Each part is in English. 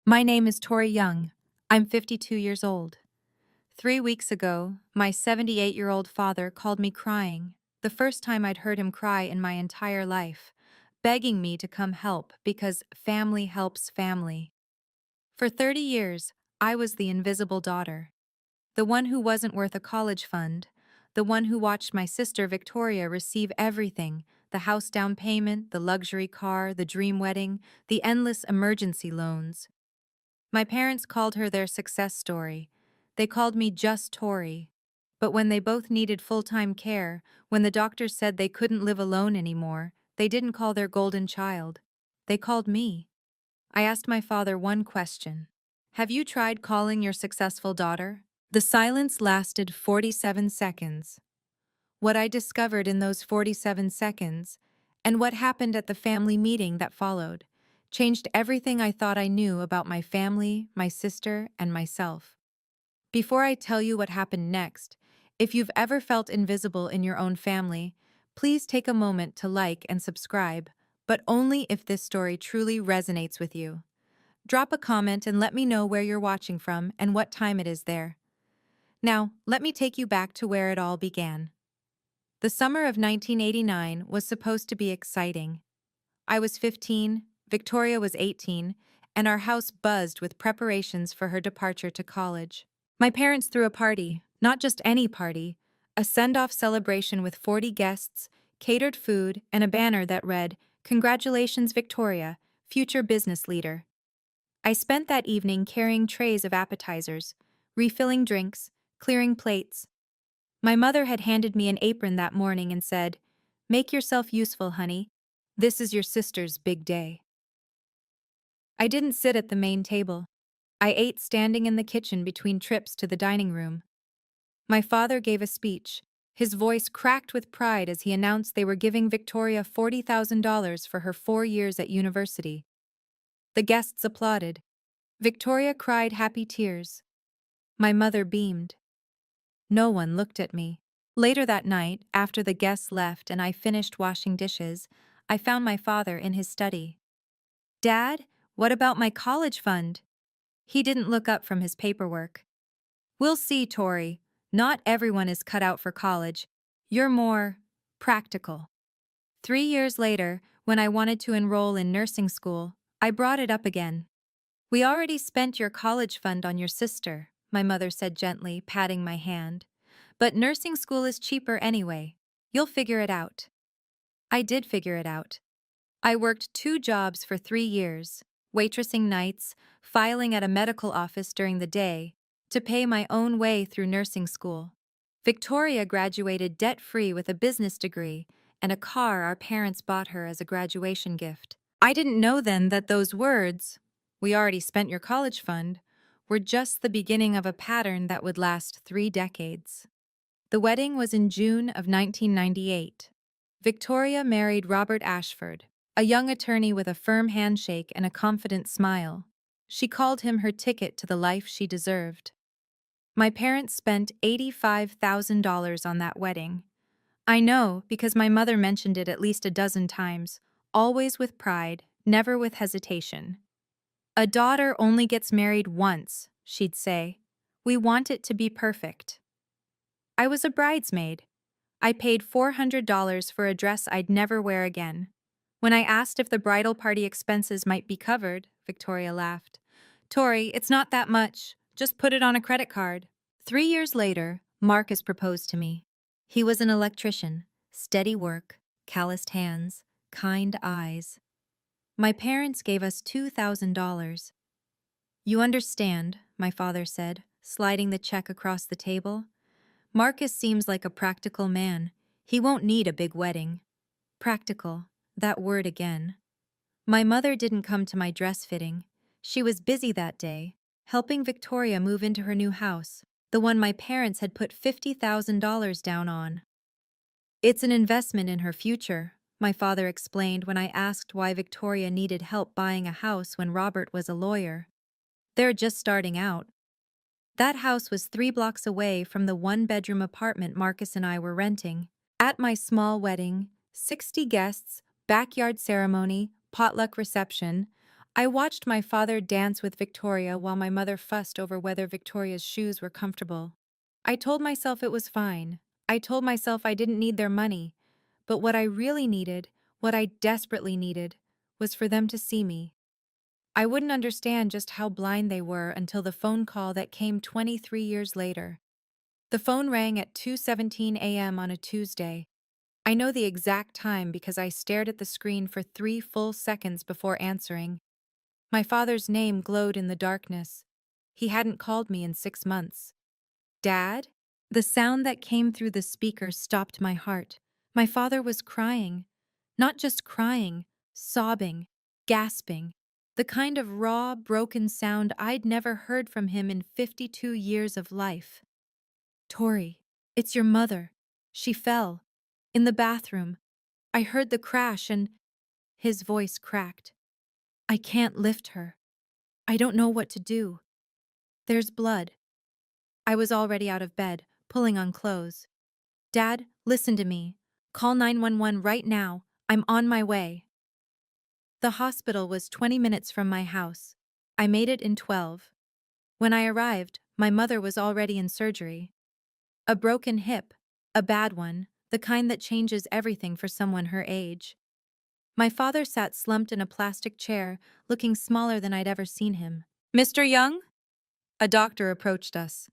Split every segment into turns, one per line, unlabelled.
My name is Tori Young. I'm 52 years old. 3 weeks ago, my 78-year-old father called me crying, the first time I'd heard him cry in my entire life, begging me to come help because family helps family. For 30 years, I was the invisible daughter, the one who wasn't worth a college fund, the one who watched my sister Victoria receive everything: the house down payment, the luxury car, the dream wedding, the endless emergency loans. My parents called her their success story. They called me just Tori. But when they both needed full-time care, when the doctors said they couldn't live alone anymore, they didn't call their golden child. They called me. I asked my father one question. Have you tried calling your successful daughter? The silence lasted 47 seconds. What I discovered in those 47 seconds, and what happened at the family meeting that followed, changed everything I thought I knew about my family, my sister, and myself. Before I tell you what happened next, if you've ever felt invisible in your own family, please take a moment to like and subscribe, but only if this story truly resonates with you. Drop a comment and let me know where you're watching from and what time it is there. Now, let me take you back to where it all began. The summer of 1989 was supposed to be exciting. I was 15, Victoria was 18, and our house buzzed with preparations for her departure to college. My parents threw a party, not just any party, a send-off celebration with 40 guests, catered food, and a banner that read, "Congratulations, Victoria, future business leader." I spent that evening carrying trays of appetizers, refilling drinks, clearing plates. My mother had handed me an apron that morning and said, "Make yourself useful, honey. This is your sister's big day." I didn't sit at the main table. I ate standing in the kitchen between trips to the dining room. My father gave a speech. His voice cracked with pride as he announced they were giving Victoria $40,000 for her 4 years at university. The guests applauded. Victoria cried happy tears. My mother beamed. No one looked at me. Later that night, after the guests left and I finished washing dishes, I found my father in his study. "Dad, what about my college fund?" He didn't look up from his paperwork. "We'll see, Tori. Not everyone is cut out for college. You're more practical." 3 years later, when I wanted to enroll in nursing school, I brought it up again. "We already spent your college fund on your sister," my mother said gently, patting my hand. "But nursing school is cheaper anyway. You'll figure it out." I did figure it out. I worked 2 jobs for 3 years, waitressing nights, filing at a medical office during the day, to pay my own way through nursing school. Victoria graduated debt-free with a business degree and a car our parents bought her as a graduation gift. I didn't know then that those words, "We already spent your college fund," were just the beginning of a pattern that would last 3 decades. The wedding was in June of 1998. Victoria married Robert Ashford, a young attorney with a firm handshake and a confident smile. She called him her ticket to the life she deserved. My parents spent $85,000 on that wedding. I know because my mother mentioned it at least a dozen times, always with pride, never with hesitation. "A daughter only gets married once," she'd say. "We want it to be perfect." I was a bridesmaid. I paid $400 for a dress I'd never wear again. When I asked if the bridal party expenses might be covered, Victoria laughed. "Tori, it's not that much. Just put it on a credit card." 3 years later, Marcus proposed to me. He was an electrician, steady work, calloused hands, kind eyes. My parents gave us $2,000. "You understand," my father said, sliding the check across the table. "Marcus seems like a practical man. He won't need a big wedding." Practical, that word again. My mother didn't come to my dress fitting. She was busy that day, helping Victoria move into her new house, the one my parents had put $50,000 down on. "It's an investment in her future," my father explained when I asked why Victoria needed help buying a house when Robert was a lawyer. "They're just starting out." That house was 3 blocks away from the one-bedroom apartment Marcus and I were renting. At my small wedding, 60 guests, backyard ceremony, potluck reception, I watched my father dance with Victoria while my mother fussed over whether Victoria's shoes were comfortable. I told myself it was fine. I told myself I didn't need their money. But what I really needed, what I desperately needed, was for them to see me. I wouldn't understand just how blind they were until the phone call that came 23 years later. The phone rang at 2:17 a.m. on a Tuesday. I know the exact time because I stared at the screen for 3 full seconds before answering. My father's name glowed in the darkness. He hadn't called me in 6 months. Dad? The sound that came through the speaker stopped my heart. My father was crying. Not just crying, sobbing, gasping. The kind of raw, broken sound I'd never heard from him in 52 years of life. Tori, it's your mother. She fell. In the bathroom. I heard the crash and his voice cracked. I can't lift her. I don't know what to do. There's blood. I was already out of bed, pulling on clothes. Dad, listen to me. Call 911 right now. I'm on my way. The hospital was 20 minutes from my house. I made it in 12. When I arrived, my mother was already in surgery. A broken hip, a bad one, the kind that changes everything for someone her age. My father sat slumped in a plastic chair, looking smaller than I'd ever seen him. Mr. Young? A doctor approached us.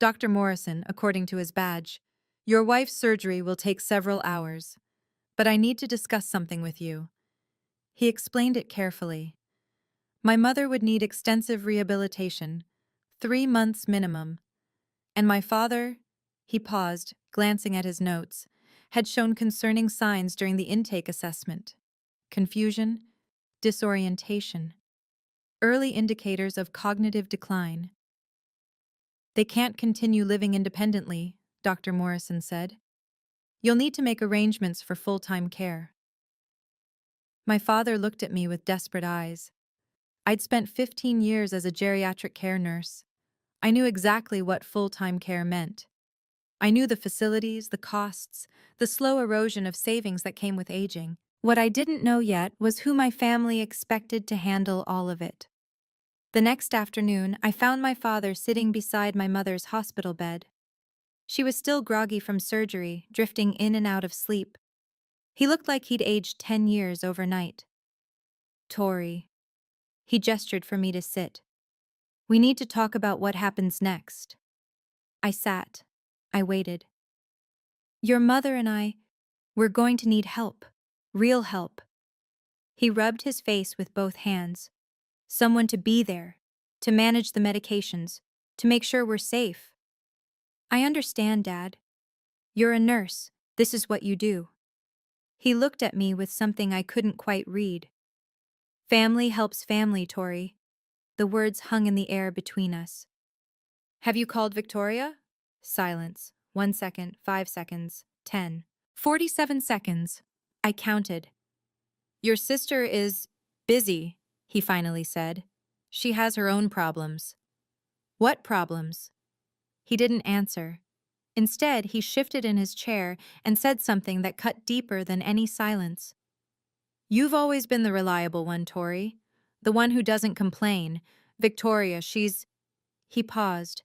Dr. Morrison, according to his badge. Your wife's surgery will take several hours, but I need to discuss something with you. He explained it carefully. My mother would need extensive rehabilitation, 3 months minimum, and my father, he paused, glancing at his notes, had shown concerning signs during the intake assessment. Confusion, disorientation, early indicators of cognitive decline. They can't continue living independently, Dr. Morrison said. You'll need to make arrangements for full-time care. My father looked at me with desperate eyes. I'd spent 15 years as a geriatric care nurse. I knew exactly what full-time care meant. I knew the facilities, the costs, the slow erosion of savings that came with aging. What I didn't know yet was who my family expected to handle all of it. The next afternoon, I found my father sitting beside my mother's hospital bed. She was still groggy from surgery, drifting in and out of sleep. He looked like he'd aged 10 years overnight. Tori. He gestured for me to sit. We need to talk about what happens next. I sat. I waited. Your mother and we're going to need help. Real help. He rubbed his face with both hands. Someone to be there, to manage the medications, to make sure we're safe. I understand, Dad. You're a nurse. This is what you do. He looked at me with something I couldn't quite read. Family helps family, Tori. The words hung in the air between us. Have you called Victoria? Silence. 1 second, 5 seconds, 10. 47 seconds. I counted. Your sister is busy, he finally said. She has her own problems. What problems? He didn't answer. Instead, he shifted in his chair and said something that cut deeper than any silence. You've always been the reliable one, Tori. The one who doesn't complain. Victoria, He paused.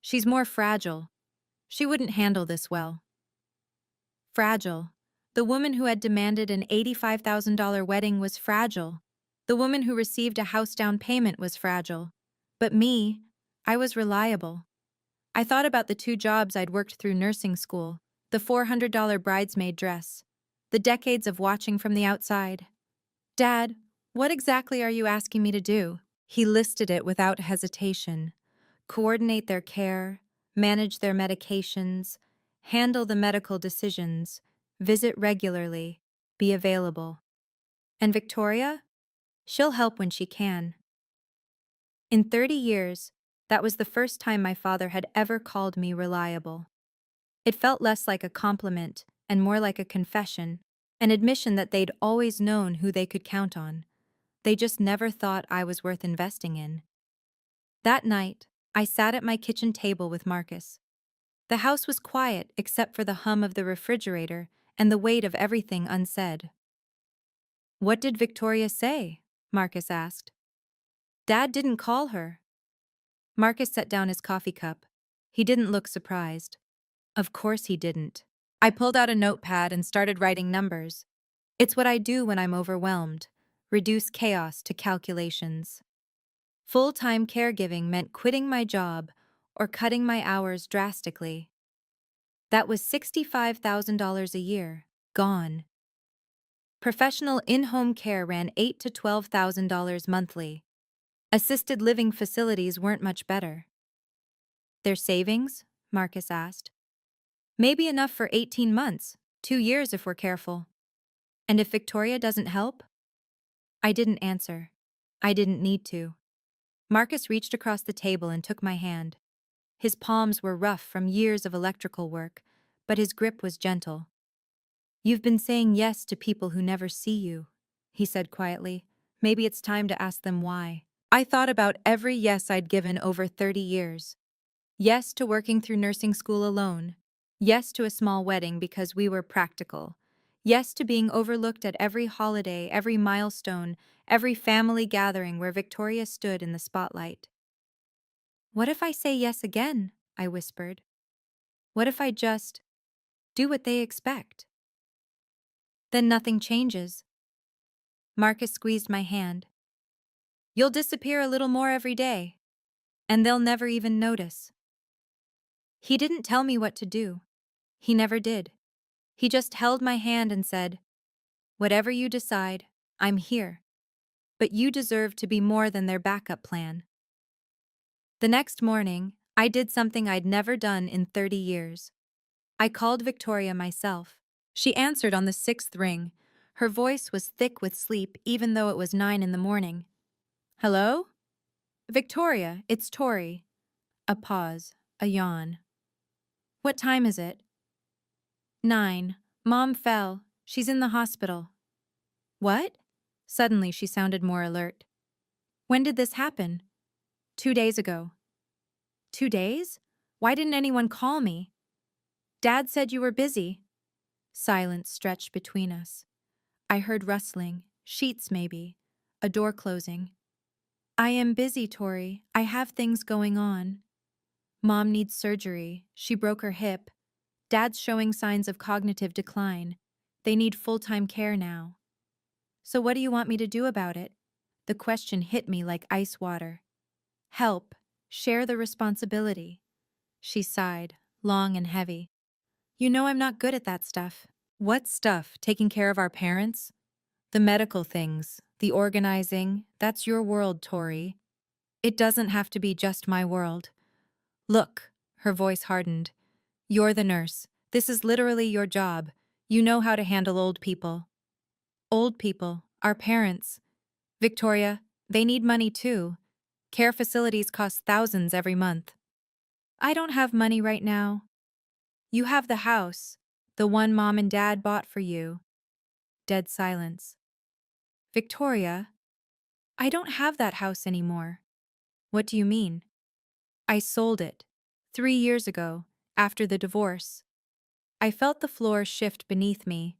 She's more fragile. She wouldn't handle this well. Fragile. The woman who had demanded an $85,000 wedding was fragile. The woman who received a house down payment was fragile. But me, I was reliable. I thought about the 2 jobs I'd worked through nursing school, the $400 bridesmaid dress, the decades of watching from the outside. Dad, what exactly are you asking me to do? He listed it without hesitation. Coordinate their care, manage their medications, handle the medical decisions, visit regularly, be available. And Victoria? She'll help when she can. In 30 years, that was the first time my father had ever called me reliable. It felt less like a compliment and more like a confession, an admission that they'd always known who they could count on. They just never thought I was worth investing in. That night, I sat at my kitchen table with Marcus. The house was quiet except for the hum of the refrigerator and the weight of everything unsaid. What did Victoria say? Marcus asked. Dad didn't call her. Marcus set down his coffee cup. He didn't look surprised. Of course he didn't. I pulled out a notepad and started writing numbers. It's what I do when I'm overwhelmed. Reduce chaos to calculations. Full-time caregiving meant quitting my job or cutting my hours drastically. That was $65,000 a year, gone. Professional in-home care ran $8,000 to $12,000 monthly. Assisted living facilities weren't much better. Their savings? Marcus asked. Maybe enough for 18 months, 2 years if we're careful. And if Victoria doesn't help? I didn't answer. I didn't need to. Marcus reached across the table and took my hand. His palms were rough from years of electrical work, but his grip was gentle. You've been saying yes to people who never see you, he said quietly. Maybe it's time to ask them why. I thought about every yes I'd given over 30 years. Yes to working through nursing school alone. Yes to a small wedding because we were practical. Yes to being overlooked at every holiday, every milestone, every family gathering where Victoria stood in the spotlight. What if I say yes again? I whispered. What if I just do what they expect? Then nothing changes. Marcus squeezed my hand. You'll disappear a little more every day, and they'll never even notice. He didn't tell me what to do. He never did. He just held my hand and said, whatever you decide, I'm here. But you deserve to be more than their backup plan. The next morning, I did something I'd never done in 30 years. I called Victoria myself. She answered on the 6th ring. Her voice was thick with sleep even though it was 9 in the morning. Hello? Victoria, it's Tori. A pause, a yawn. What time is it? 9. Mom fell. She's in the hospital. What? Suddenly she sounded more alert. When did this happen? 2 days ago. 2 days? Why didn't anyone call me? Dad said you were busy. Silence stretched between us. I heard rustling, sheets maybe, a door closing. I am busy, Tori. I have things going on. Mom needs surgery. She broke her hip. Dad's showing signs of cognitive decline. They need full-time care now. So what do you want me to do about it? The question hit me like ice water. Help. Share the responsibility. She sighed, long and heavy. You know I'm not good at that stuff. What stuff? Taking care of our parents? The medical things, the organizing, that's your world, Tori. It doesn't have to be just my world. Look, her voice hardened. You're the nurse. This is literally your job. You know how to handle old people. Old people, our parents. Victoria, they need money too. Care facilities cost thousands every month. I don't have money right now. You have the house, the one Mom and Dad bought for you. Dead silence. Victoria, I don't have that house anymore. What do you mean? I sold it 3 years ago, after the divorce. I felt the floor shift beneath me.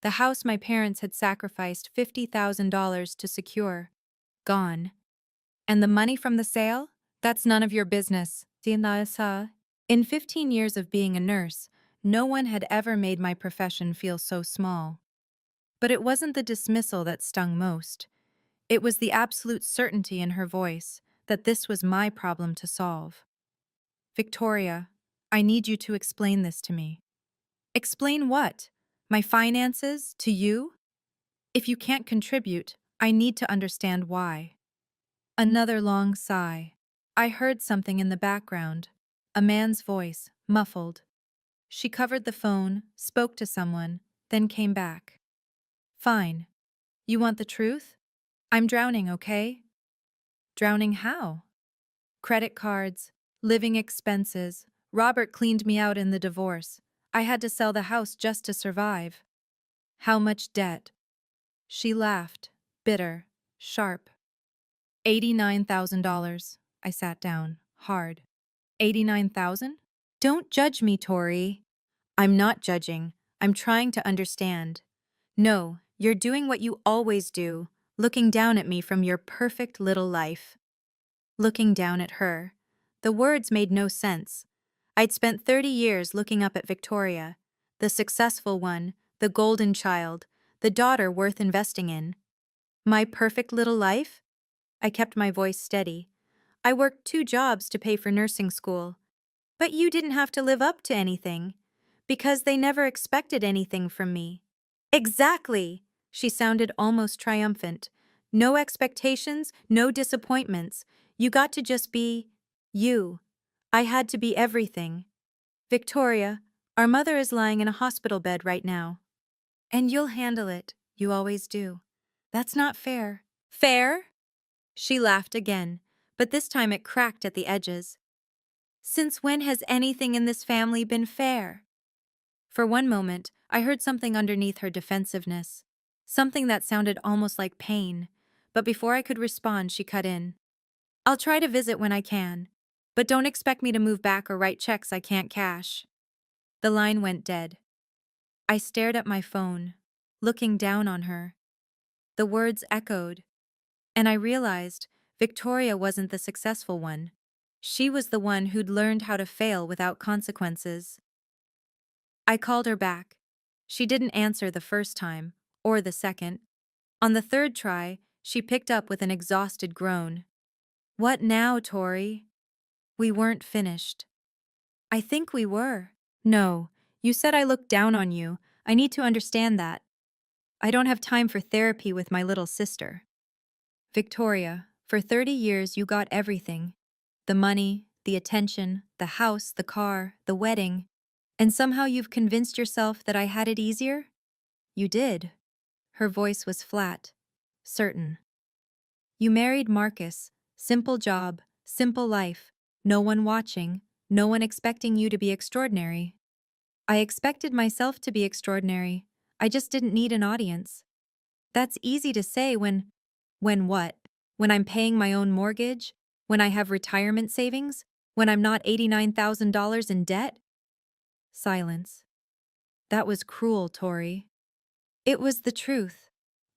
The house my parents had sacrificed $50,000 to secure. Gone. And the money from the sale? That's none of your business. In 15 years of being a nurse, no one had ever made my profession feel so small. But it wasn't the dismissal that stung most. It was the absolute certainty in her voice that this was my problem to solve. Victoria, I need you to explain this to me. Explain what? My finances to you? If you can't contribute, I need to understand why. Another long sigh. I heard something in the background. A man's voice, muffled. She covered the phone, spoke to someone, then came back. Fine. You want the truth? I'm drowning, okay? Drowning how? Credit cards, living expenses. Robert cleaned me out in the divorce. I had to sell the house just to survive. How much debt? She laughed, bitter, sharp. $89,000. I sat down, hard. 89,000? Don't judge me, Tori. I'm not judging. I'm trying to understand. No, you're doing what you always do, looking down at me from your perfect little life. looking down at her. The words made no sense. I'd spent 30 years looking up at Victoria, the successful one, the golden child, the daughter worth investing in. My perfect little life? I kept my voice steady. I worked 2 jobs to pay for nursing school. But you didn't have to live up to anything, because they never expected anything from me. Exactly! She sounded almost triumphant. No expectations, no disappointments. You got to just be you. I had to be everything. Victoria, our mother is lying in a hospital bed right now. And you'll handle it. You always do. That's not fair. Fair? She laughed again, but this time it cracked at the edges. Since when has anything in this family been fair? For one moment, I heard something underneath her defensiveness. Something that sounded almost like pain. But before I could respond, she cut in. I'll try to visit when I can. But don't expect me to move back or write checks I can't cash. The line went dead. I stared at my phone, looking down on her. The words echoed, and I realized Victoria wasn't the successful one. She was the one who'd learned how to fail without consequences. I called her back. She didn't answer the first time, or the second. On the third try, she picked up with an exhausted groan. What now, Tori? We weren't finished. I think we were. No, you said I looked down on you. I need to understand that. I don't have time for therapy with my little sister. Victoria, for 30 years you got everything. The money, the attention, the house, the car, the wedding. And somehow you've convinced yourself that I had it easier? You did. Her voice was flat, certain. You married Marcus. Simple job, simple life. No one watching, no one expecting you to be extraordinary. I expected myself to be extraordinary. I just didn't need an audience. That's easy to say when… When what? When I'm paying my own mortgage? When I have retirement savings? When I'm not $89,000 in debt? Silence. That was cruel, Tori. It was the truth.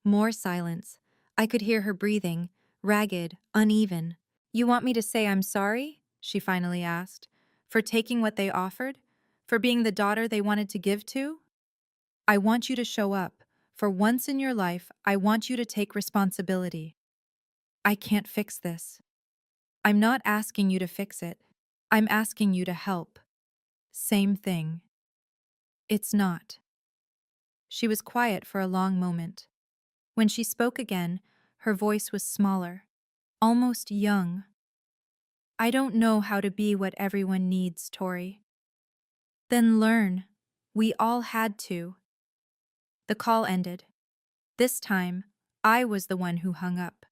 More silence. I could hear her breathing, ragged, uneven. You want me to say I'm sorry? She finally asked. For taking what they offered? For being the daughter they wanted to give to? I want you to show up. For once in your life, I want you to take responsibility. I can't fix this. I'm not asking you to fix it. I'm asking you to help. Same thing. It's not. She was quiet for a long moment. When she spoke again, her voice was smaller, almost young. I don't know how to be what everyone needs, Tori. Then learn. We all had to. The call ended. This time, I was the one who hung up.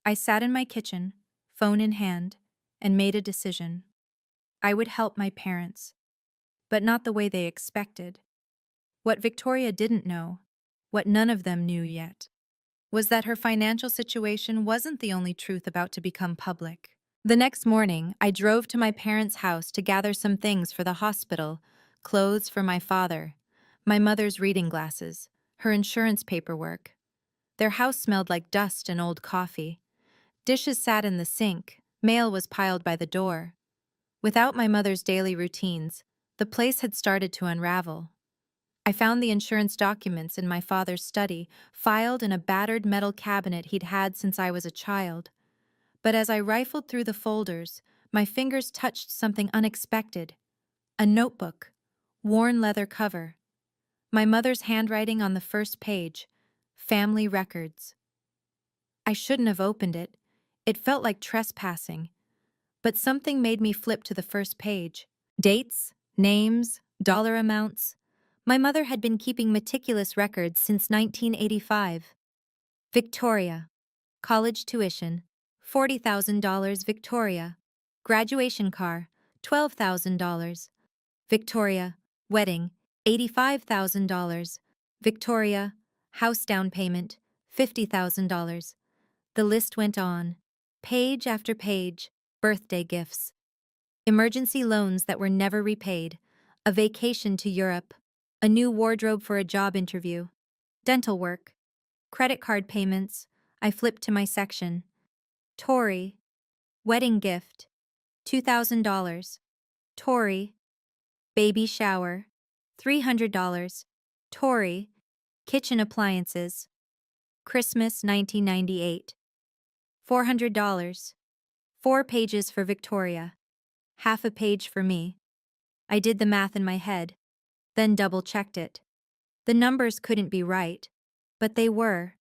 I sat in my kitchen, phone in hand, and made a decision. I would help my parents, but not the way they expected. What Victoria didn't know, what none of them knew yet, was that her financial situation wasn't the only truth about to become public. The next morning, I drove to my parents' house to gather some things for the hospital, clothes for my father, my mother's reading glasses, her insurance paperwork. Their house smelled like dust and old coffee. Dishes sat in the sink, mail was piled by the door. Without my mother's daily routines, the place had started to unravel. I found the insurance documents in my father's study, filed in a battered metal cabinet he'd had since I was a child. But as I rifled through the folders, my fingers touched something unexpected. A notebook, worn leather cover. My mother's handwriting on the first page, family records. I shouldn't have opened it. It felt like trespassing. But something made me flip to the first page. Dates, names, dollar amounts. My mother had been keeping meticulous records since 1985. Victoria. College tuition, $40,000 Victoria. Graduation car, $12,000. Victoria. Wedding, $85,000. Victoria. House down payment, $50,000. The list went on. Page after page, birthday gifts. Emergency loans that were never repaid. A vacation to Europe. A new wardrobe for a job interview. Dental work. Credit card payments. I flipped to my section. Tori. Wedding gift, $2,000. Tori, baby shower, $300. Tori, kitchen appliances, Christmas 1998, $400. 4 pages for Victoria, half a page for me. I did the math in my head, then double-checked it. The numbers couldn't be right, but they were.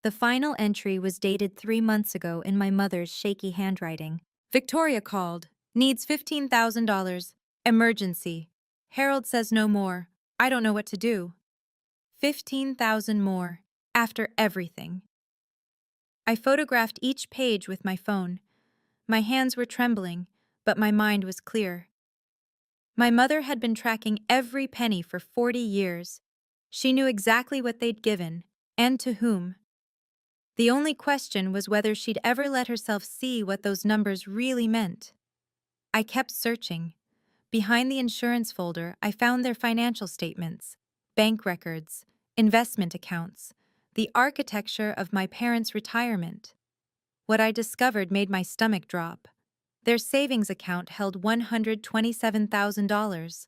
The final entry was dated 3 months ago in my mother's shaky handwriting. Victoria called. Needs $15,000. Emergency. Harold says no more. I don't know what to do. 15,000 more. After everything. I photographed each page with my phone. My hands were trembling, but my mind was clear. My mother had been tracking every penny for 40 years. She knew exactly what they'd given, and to whom. The only question was whether she'd ever let herself see what those numbers really meant. I kept searching. Behind the insurance folder, I found their financial statements, bank records, investment accounts, the architecture of my parents' retirement. What I discovered made my stomach drop. Their savings account held $127,000.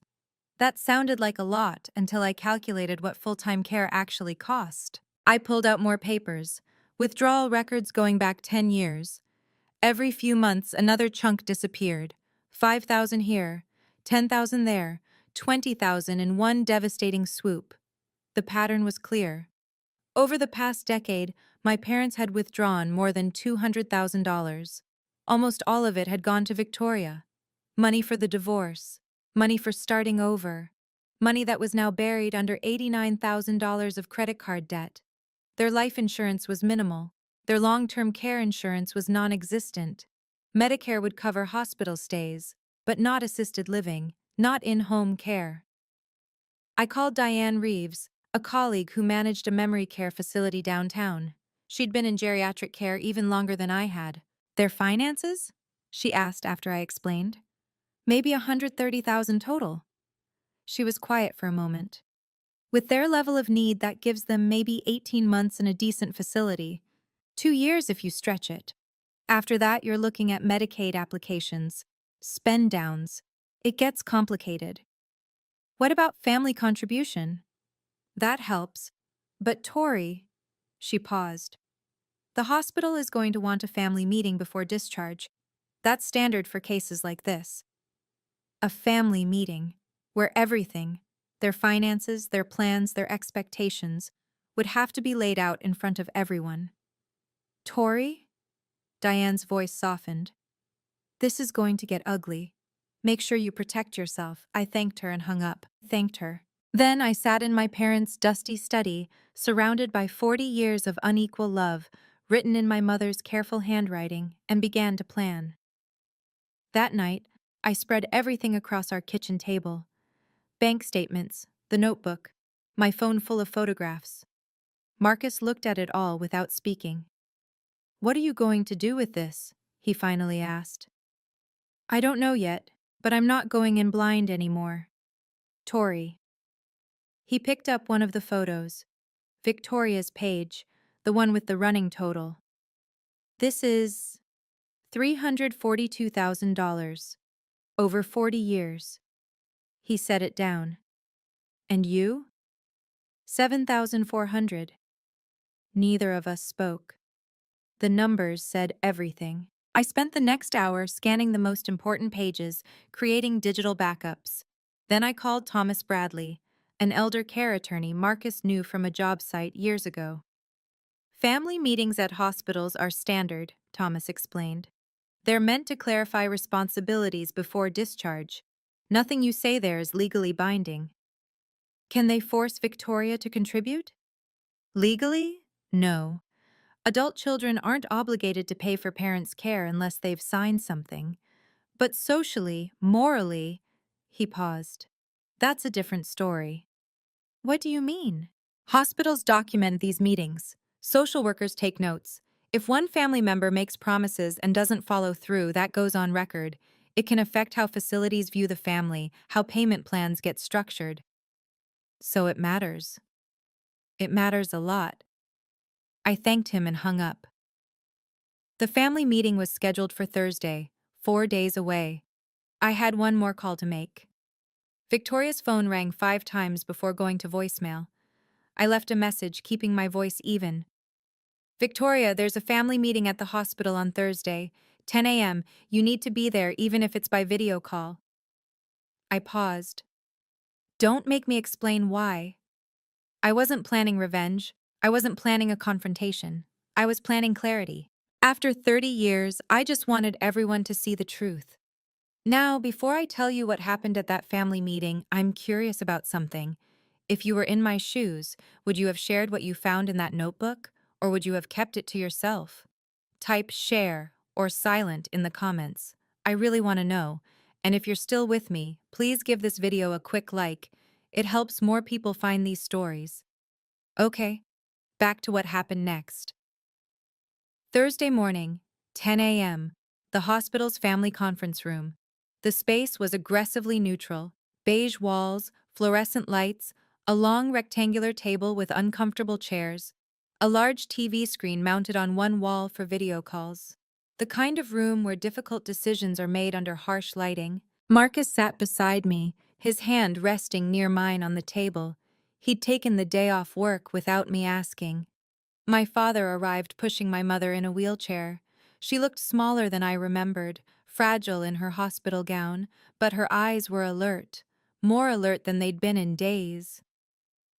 That sounded like a lot until I calculated what full-time care actually cost. I pulled out more papers, withdrawal records going back 10 years. Every few months, another chunk disappeared. 5,000 here, 10,000 there, 20,000 in one devastating swoop. The pattern was clear. Over the past decade, my parents had withdrawn more than $200,000. Almost all of it had gone to Victoria. Money for the divorce, money for starting over, money that was now buried under $89,000 of credit card debt. Their life insurance was minimal. Their long-term care insurance was non-existent. Medicare would cover hospital stays, but not assisted living, not in-home care. I called Diane Reeves, a colleague who managed a memory care facility downtown. She'd been in geriatric care even longer than I had. Their finances? She asked after I explained. Maybe 130,000 total. She was quiet for a moment. With their level of need, that gives them maybe 18 months in a decent facility. 2 years if you stretch it. After that, you're looking at Medicaid applications, spend downs. It gets complicated. What about family contribution? That helps. But Tori, she paused. The hospital is going to want a family meeting before discharge. That's standard for cases like this. A family meeting, where everything, their finances, their plans, their expectations, would have to be laid out in front of everyone. Tori? Diane's voice softened. This is going to get ugly. Make sure you protect yourself. I thanked her and hung up. Thanked her. Then I sat in my parents' dusty study, surrounded by 40 years of unequal love, written in my mother's careful handwriting, and began to plan. That night, I spread everything across our kitchen table. Bank statements, the notebook, my phone full of photographs. Marcus looked at it all without speaking. "What are you going to do with this?" he finally asked. "I don't know yet, but I'm not going in blind anymore." Tori. He picked up one of the photos, Victoria's page, the one with the running total. "This is $342,000, over 40 years. He set it down. "And you?" "7,400. Neither of us spoke. The numbers said everything. I spent the next hour scanning the most important pages, creating digital backups. Then I called Thomas Bradley, an elder care attorney Marcus knew from a job site years ago. "Family meetings at hospitals are standard," Thomas explained. "They're meant to clarify responsibilities before discharge. Nothing you say there is legally binding." "Can they force Victoria to contribute?" "Legally? No. Adult children aren't obligated to pay for parents' care unless they've signed something. But socially, morally," he paused. "That's a different story." "What do you mean?" "Hospitals document these meetings. Social workers take notes. If one family member makes promises and doesn't follow through, that goes on record. It can affect how facilities view the family, how payment plans get structured." "So it matters." "It matters a lot." I thanked him and hung up. The family meeting was scheduled for Thursday, 4 days away. I had one more call to make. Victoria's phone rang 5 times before going to voicemail. I left a message, keeping my voice even. Victoria, there's a family meeting at the hospital on Thursday, 10 a.m. You need to be there even if it's by video call. I paused. Don't make me explain why. I wasn't planning revenge. I wasn't planning a confrontation. I was planning clarity. After 30 years, I just wanted everyone to see the truth. Now, before I tell you what happened at that family meeting, I'm curious about something. If you were in my shoes, would you have shared what you found in that notebook, or would you have kept it to yourself? Type share or silent in the comments. I really want to know. And if you're still with me, please give this video a quick like. It helps more people find these stories. Okay, back to what happened next. Thursday morning, 10 a.m., the hospital's family conference room. The space was aggressively neutral: beige walls, fluorescent lights, a long rectangular table with uncomfortable chairs, a large TV screen mounted on one wall for video calls. The kind of room where difficult decisions are made under harsh lighting. Marcus sat beside me, his hand resting near mine on the table. He'd taken the day off work without me asking. My father arrived pushing my mother in a wheelchair. She looked smaller than I remembered, fragile in her hospital gown, but her eyes were alert, more alert than they'd been in days.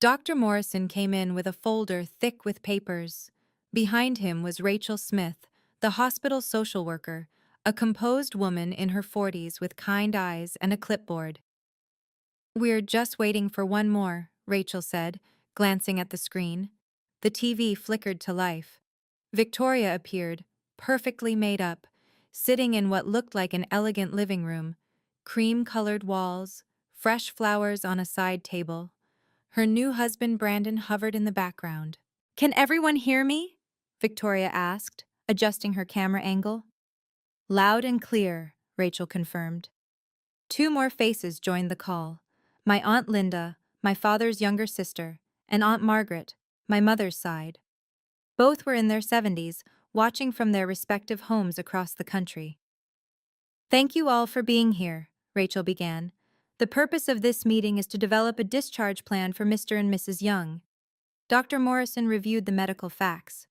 Dr. Morrison came in with a folder thick with papers. Behind him was Rachel Smith, the hospital social worker, a composed woman in her 40s with kind eyes and a clipboard. "We're just waiting for one more," Rachel said, glancing at the screen. The TV flickered to life. Victoria appeared, perfectly made up, sitting in what looked like an elegant living room. Cream-colored walls, fresh flowers on a side table. Her new husband Brandon hovered in the background. "Can everyone hear me?" Victoria asked, adjusting her camera angle. "Loud and clear," Rachel confirmed. Two more faces joined the call. My Aunt Linda, my father's younger sister, and Aunt Margaret, my mother's side. Both were in their 70s, watching from their respective homes across the country. "Thank you all for being here," Rachel began. "The purpose of this meeting is to develop a discharge plan for Mr. and Mrs. Young." Dr. Morrison reviewed the medical facts.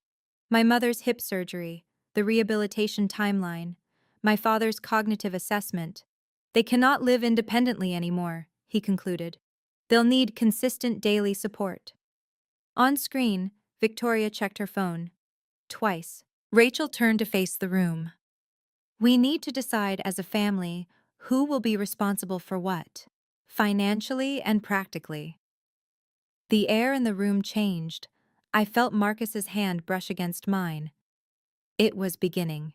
My mother's hip surgery, the rehabilitation timeline, my father's cognitive assessment. "They cannot live independently anymore," he concluded. "They'll need consistent daily support." On screen, Victoria checked her phone. Twice. Rachel turned to face the room. "We need to decide as a family who will be responsible for what, financially and practically." The air in the room changed. I felt Marcus's hand brush against mine. It was beginning.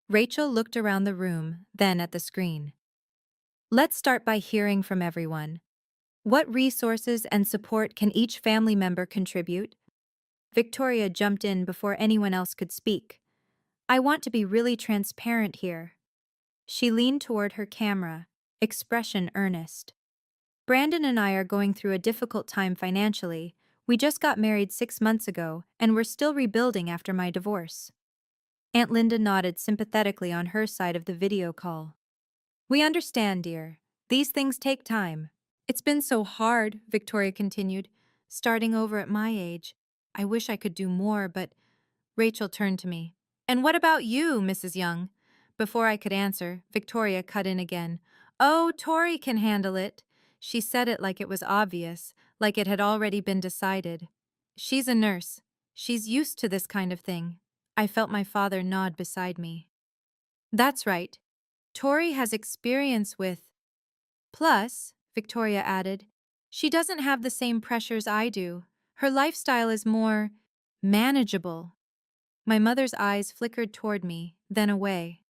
Rachel looked around the room, then at the screen. "Let's start by hearing from everyone. What resources and support can each family member contribute?" Victoria jumped in before anyone else could speak. "I want to be really transparent here." She leaned toward her camera, expression earnest. "Brandon and I are going through a difficult time financially. We just got married 6 months ago, and we're still rebuilding after my divorce." Aunt Linda nodded sympathetically on her side of the video call. "We understand, dear. These things take time." "It's been so hard," Victoria continued, "starting over at my age. I wish I could do more, but—" Rachel turned to me. "And what about you, Mrs. Young?" Before I could answer, Victoria cut in again. "Oh, Tori can handle it." She said it like it was obvious, like it had already been decided. "She's a nurse. She's used to this kind of thing." I felt my father nod beside me. "That's right. Tori has experience with—" "Plus," Victoria added, "she doesn't have the same pressures I do. Her lifestyle is more manageable." My mother's eyes flickered toward me, then away.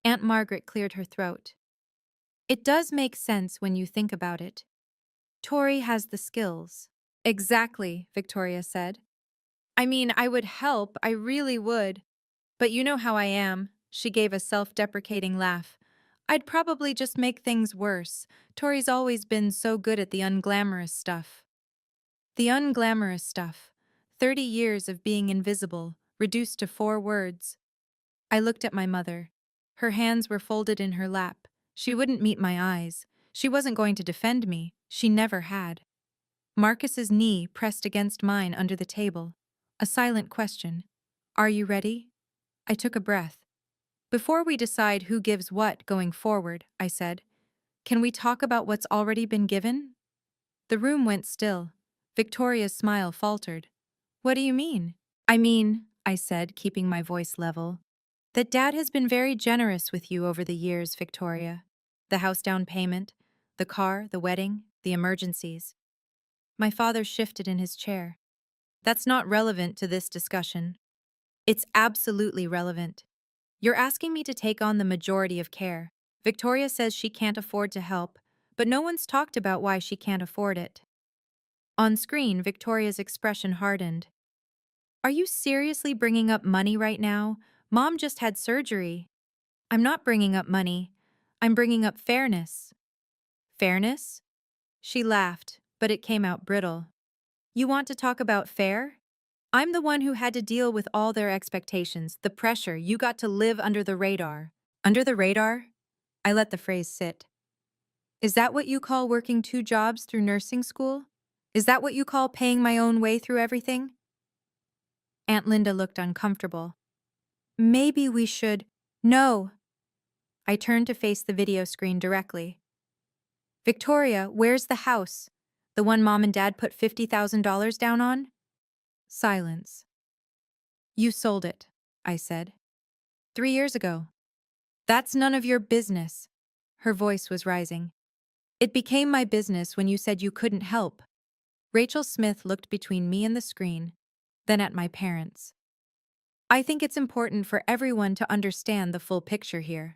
Aunt Margaret cleared her throat. "It does make sense when you think about it. Tori has the skills." "Exactly," Victoria said. "I mean, I would help, I really would. But you know how I am." She gave a self-deprecating laugh. "I'd probably just make things worse. Tori's always been so good at the unglamorous stuff." The unglamorous stuff. 30 years of being invisible, reduced to 4 words. I looked at my mother. Her hands were folded in her lap. She wouldn't meet my eyes. She wasn't going to defend me. She never had. Marcus's knee pressed against mine under the table. A silent question. Are you ready? I took a breath. Before we decide who gives what going forward, I said, can we talk about what's already been given? The room went still. Victoria's smile faltered. What do you mean? I mean, I said, keeping my voice level, that Dad has been very generous with you over the years, Victoria. The house down payment, the car, the wedding, the emergencies. My father shifted in his chair. That's not relevant to this discussion. It's absolutely relevant. You're asking me to take on the majority of care. Victoria says she can't afford to help, but no one's talked about why she can't afford it. On screen, Victoria's expression hardened. Are you seriously bringing up money right now? Mom just had surgery. I'm not bringing up money. I'm bringing up fairness. Fairness? She laughed, but it came out brittle. You want to talk about fair? I'm the one who had to deal with all their expectations, the pressure. You got to live under the radar. Under the radar? I let the phrase sit. Is that what you call working 2 jobs through nursing school? Is that what you call paying my own way through everything? Aunt Linda looked uncomfortable. Maybe we should. No. I turned to face the video screen directly. Victoria, where's the house? The one Mom and Dad put $50,000 down on? Silence. You sold it, I said. 3 years ago. That's none of your business. Her voice was rising. It became my business when you said you couldn't help. Rachel Smith looked between me and the screen, then at my parents. I think it's important for everyone to understand the full picture here.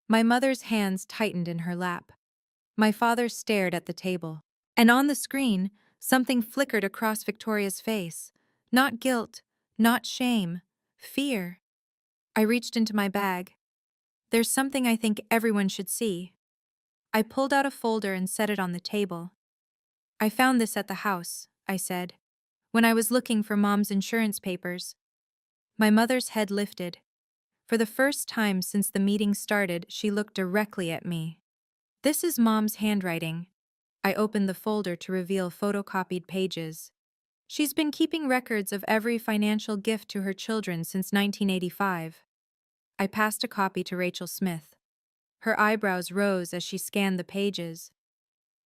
My mother's hands tightened in her lap. My father stared at the table. And on the screen, something flickered across Victoria's face. Not guilt, not shame, fear. I reached into my bag. There's something I think everyone should see. I pulled out a folder and set it on the table. I found this at the house, I said, when I was looking for Mom's insurance papers. My mother's head lifted. For the first time since the meeting started, she looked directly at me. This is Mom's handwriting. I opened the folder to reveal photocopied pages. She's been keeping records of every financial gift to her children since 1985. I passed a copy to Rachel Smith. Her eyebrows rose as she scanned the pages.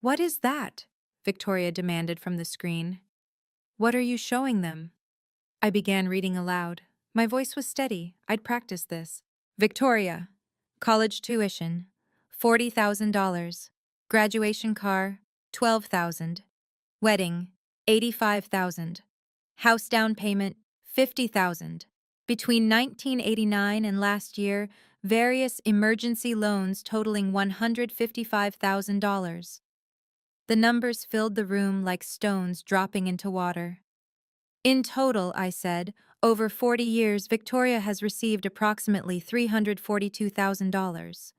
What is that? Victoria demanded from the screen. What are you showing them? I began reading aloud. My voice was steady. I'd practiced this. Victoria. College tuition. $40,000. Graduation car. $12,000. Wedding. $85,000. House down payment. $50,000. Between 1989 and last year, various emergency loans totaling $155,000. The numbers filled the room like stones dropping into water. In total, I said, over 40 years, Victoria has received approximately $342,000.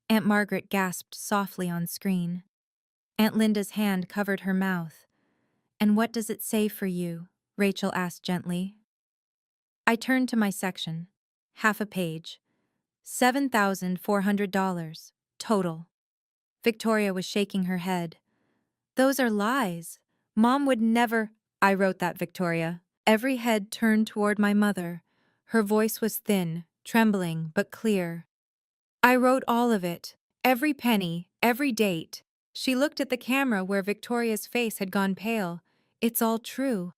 Aunt Margaret gasped softly on screen. Aunt Linda's hand covered her mouth. And what does it say for you? Rachel asked gently. I turned to my section. Half a page. $7,400. Total. Victoria was shaking her head. Those are lies. Mom would never. I wrote that, Victoria. Every head turned toward my mother. Her voice was thin, trembling, but clear. I wrote all of it. Every penny, every date. She looked at the camera where Victoria's face had gone pale. It's all true.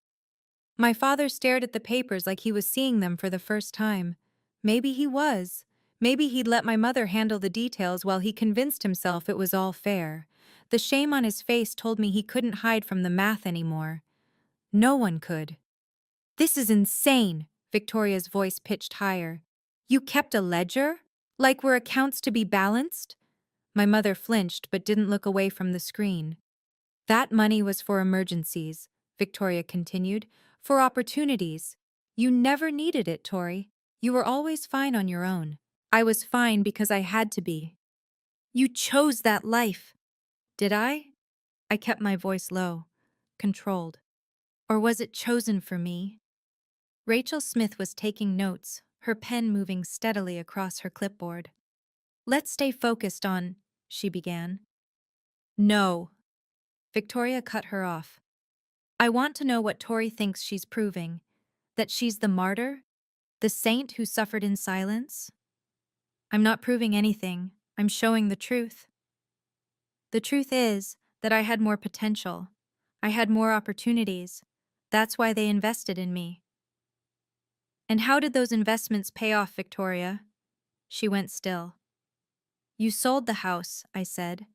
My father stared at the papers like he was seeing them for the first time. Maybe he was. Maybe he'd let my mother handle the details while he convinced himself it was all fair. The shame on his face told me he couldn't hide from the math anymore. No one could. This is insane, Victoria's voice pitched higher. You kept a ledger? Like were accounts to be balanced? My mother flinched but didn't look away from the screen. That money was for emergencies, Victoria continued, for opportunities. You never needed it, Tori. You were always fine on your own. I was fine because I had to be. You chose that life. Did I? I kept my voice low, controlled. Or was it chosen for me? Rachel Smith was taking notes, her pen moving steadily across her clipboard. Let's stay focused on, she began. No. Victoria cut her off. I want to know what Tori thinks she's proving. That she's the martyr? The saint who suffered in silence? I'm not proving anything. I'm showing the truth. The truth is that I had more potential. I had more opportunities. That's why they invested in me. And how did those investments pay off, Victoria? She went still. You sold the house, I said.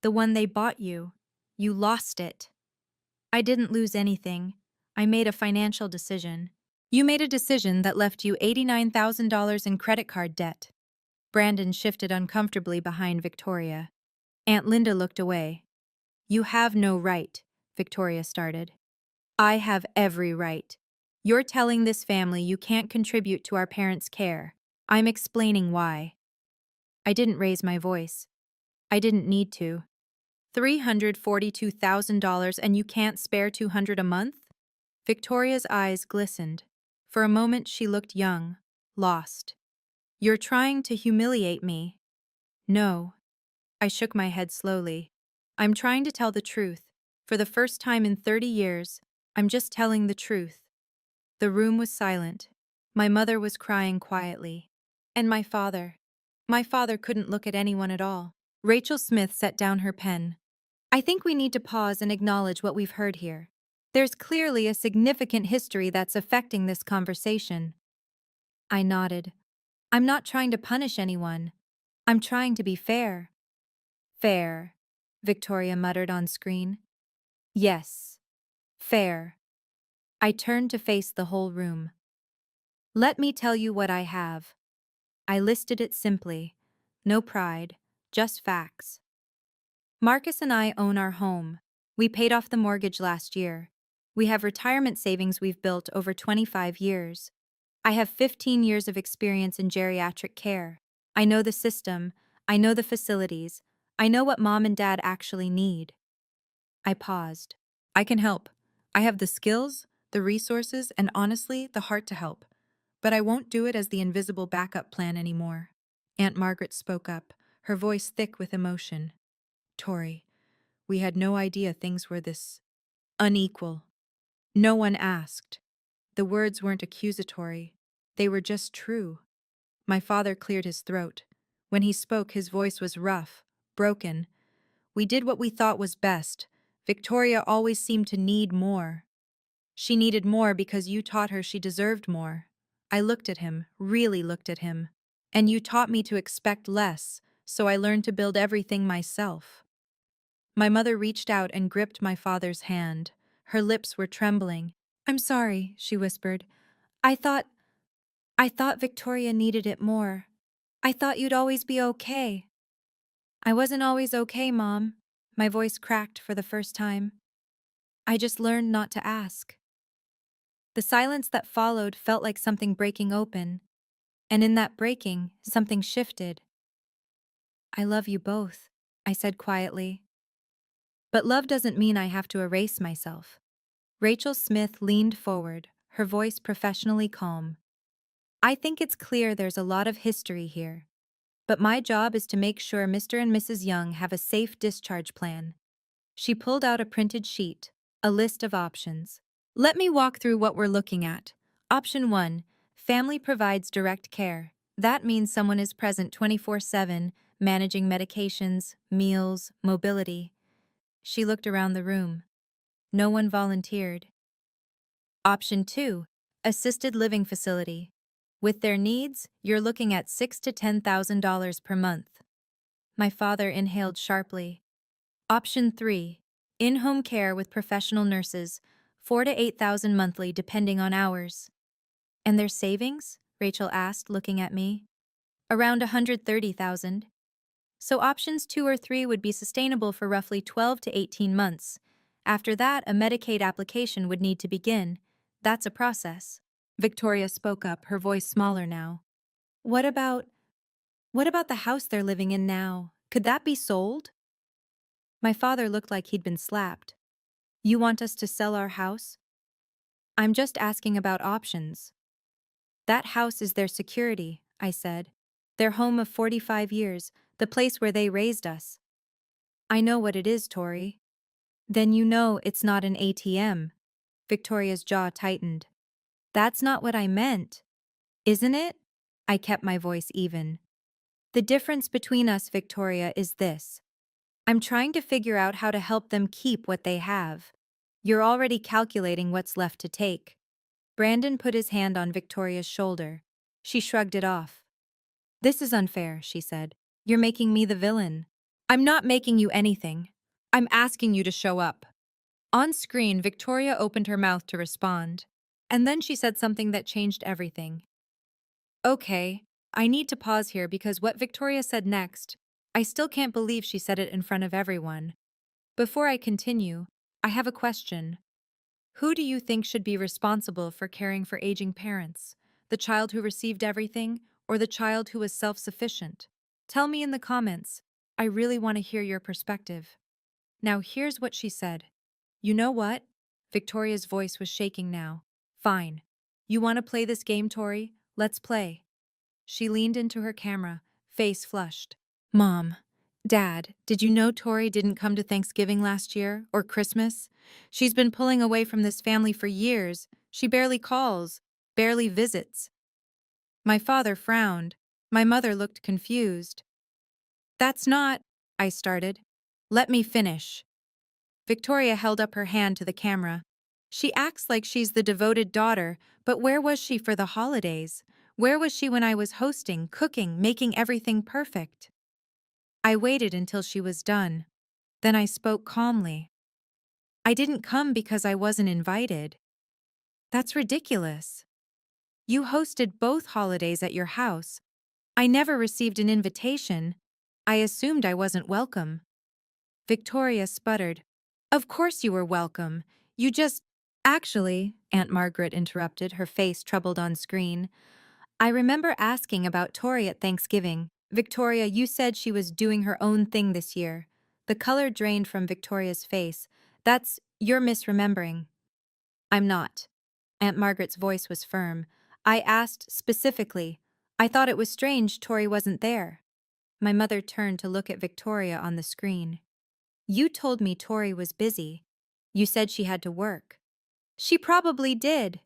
The one they bought you. You lost it. I didn't lose anything. I made a financial decision. You made a decision that left you $89,000 in credit card debt. Brandon shifted uncomfortably behind Victoria. Aunt Linda looked away. You have no right, Victoria started. I have every right. You're telling this family you can't contribute to our parents' care. I'm explaining why. I didn't raise my voice. I didn't need to. $342,000 and you can't spare $200 a month? Victoria's eyes glistened. For a moment she looked young, lost. You're trying to humiliate me. No. I shook my head slowly. I'm trying to tell the truth. For the first time in 30 years, I'm just telling the truth. The room was silent. My mother was crying quietly. And my father. My father couldn't look at anyone at all. Rachel Smith set down her pen. I think we need to pause and acknowledge what we've heard here. There's clearly a significant history that's affecting this conversation. I nodded. I'm not trying to punish anyone. I'm trying to be fair. Fair, Victoria muttered on screen. Yes, fair. I turned to face the whole room. Let me tell you what I have. I listed it simply. No pride, just facts. Marcus and I own our home. We paid off the mortgage last year. We have retirement savings we've built over 25 years. I have 15 years of experience in geriatric care. I know the system. I know the facilities. I know what mom and dad actually need. I paused. I can help. I have the skills, the resources, and honestly, the heart to help. But I won't do it as the invisible backup plan anymore. Aunt Margaret spoke up, her voice thick with emotion. Tori, we had no idea things were this unequal. No one asked. The words weren't accusatory. They were just true. My father cleared his throat. When he spoke, his voice was rough, broken. We did what we thought was best. Victoria always seemed to need more. She needed more because you taught her she deserved more. I looked at him, really looked at him. And you taught me to expect less, so I learned to build everything myself. My mother reached out and gripped my father's hand. Her lips were trembling. I'm sorry, she whispered. I thought Victoria needed it more. I thought you'd always be okay. I wasn't always okay, Mom. My voice cracked for the first time. I just learned not to ask. The silence that followed felt like something breaking open. And in that breaking, something shifted. I love you both, I said quietly. But love doesn't mean I have to erase myself. Rachel Smith leaned forward, her voice professionally calm. I think it's clear there's a lot of history here. But my job is to make sure Mr. and Mrs. Young have a safe discharge plan. She pulled out a printed sheet, a list of options. Let me walk through what we're looking at. Option 1, family provides direct care. That means someone is present 24/7, managing medications, meals, mobility. She looked around the room. No one volunteered. Option 2, assisted living facility. With their needs, you're looking at $6,000 to $10,000 per month. My father inhaled sharply. Option 3, in-home care with professional nurses, $4,000 to $8,000 monthly depending on hours. And their savings? Rachel asked, looking at me. Around $130,000. So options 2 or 3 would be sustainable for roughly 12 to 18 months. After that, a Medicaid application would need to begin. That's a process. Victoria spoke up, her voice smaller now. What about the house they're living in now? Could that be sold? My father looked like he'd been slapped. You want us to sell our house? I'm just asking about options. That house is their security, I said. Their home of 45 years, the place where they raised us. I know what it is, Tori. Then you know it's not an ATM. Victoria's jaw tightened. That's not what I meant. Isn't it? I kept my voice even. The difference between us, Victoria, is this. I'm trying to figure out how to help them keep what they have. You're already calculating what's left to take. Brandon put his hand on Victoria's shoulder. She shrugged it off. This is unfair, she said. You're making me the villain. I'm not making you anything. I'm asking you to show up. On screen, Victoria opened her mouth to respond. And then she said something that changed everything. Okay, I need to pause here because what Victoria said next, I still can't believe she said it in front of everyone. Before I continue, I have a question. Who do you think should be responsible for caring for aging parents? The child who received everything, or the child who was self-sufficient? Tell me in the comments. I really want to hear your perspective. Now here's what she said. You know what? Victoria's voice was shaking now. Fine. You want to play this game, Tori? Let's play. She leaned into her camera, face flushed. Mom, Dad, did you know Tori didn't come to Thanksgiving last year, or Christmas? She's been pulling away from this family for years. She barely calls, barely visits. My father frowned. My mother looked confused. That's not, I started. Let me finish. Victoria held up her hand to the camera. She acts like she's the devoted daughter, but where was she for the holidays? Where was she when I was hosting, cooking, making everything perfect? I waited until she was done. Then I spoke calmly. I didn't come because I wasn't invited. That's ridiculous. You hosted both holidays at your house. I never received an invitation. I assumed I wasn't welcome. Victoria sputtered. Of course you were welcome. You just… Actually, Aunt Margaret interrupted, her face troubled on screen. I remember asking about Tori at Thanksgiving. Victoria, you said she was doing her own thing this year. The color drained from Victoria's face. You're misremembering. I'm not. Aunt Margaret's voice was firm. I asked specifically. I thought it was strange Tori wasn't there. My mother turned to look at Victoria on the screen. You told me Tori was busy. You said she had to work. She probably did.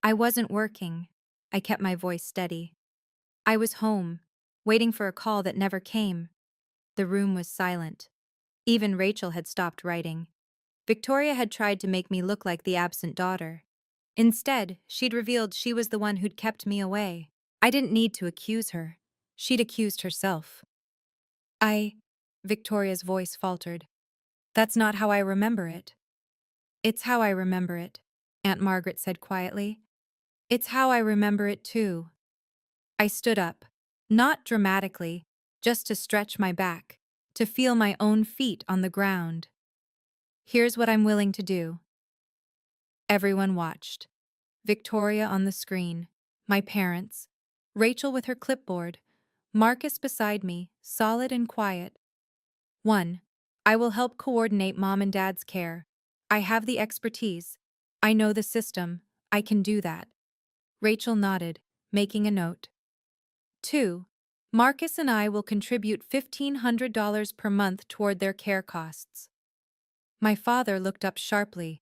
I wasn't working. I kept my voice steady. I was home, waiting for a call that never came. The room was silent. Even Rachel had stopped writing. Victoria had tried to make me look like the absent daughter. Instead, she'd revealed she was the one who'd kept me away. I didn't need to accuse her. She'd accused herself. Victoria's voice faltered. That's not how I remember it. It's how I remember it, Aunt Margaret said quietly. It's how I remember it too. I stood up, not dramatically, just to stretch my back, to feel my own feet on the ground. Here's what I'm willing to do. Everyone watched. Victoria on the screen, my parents, Rachel with her clipboard, Marcus beside me, solid and quiet. 1. I will help coordinate Mom and Dad's care. I have the expertise. I know the system. I can do that. Rachel nodded, making a note. 2. Marcus and I will contribute $1,500 per month toward their care costs. My father looked up sharply.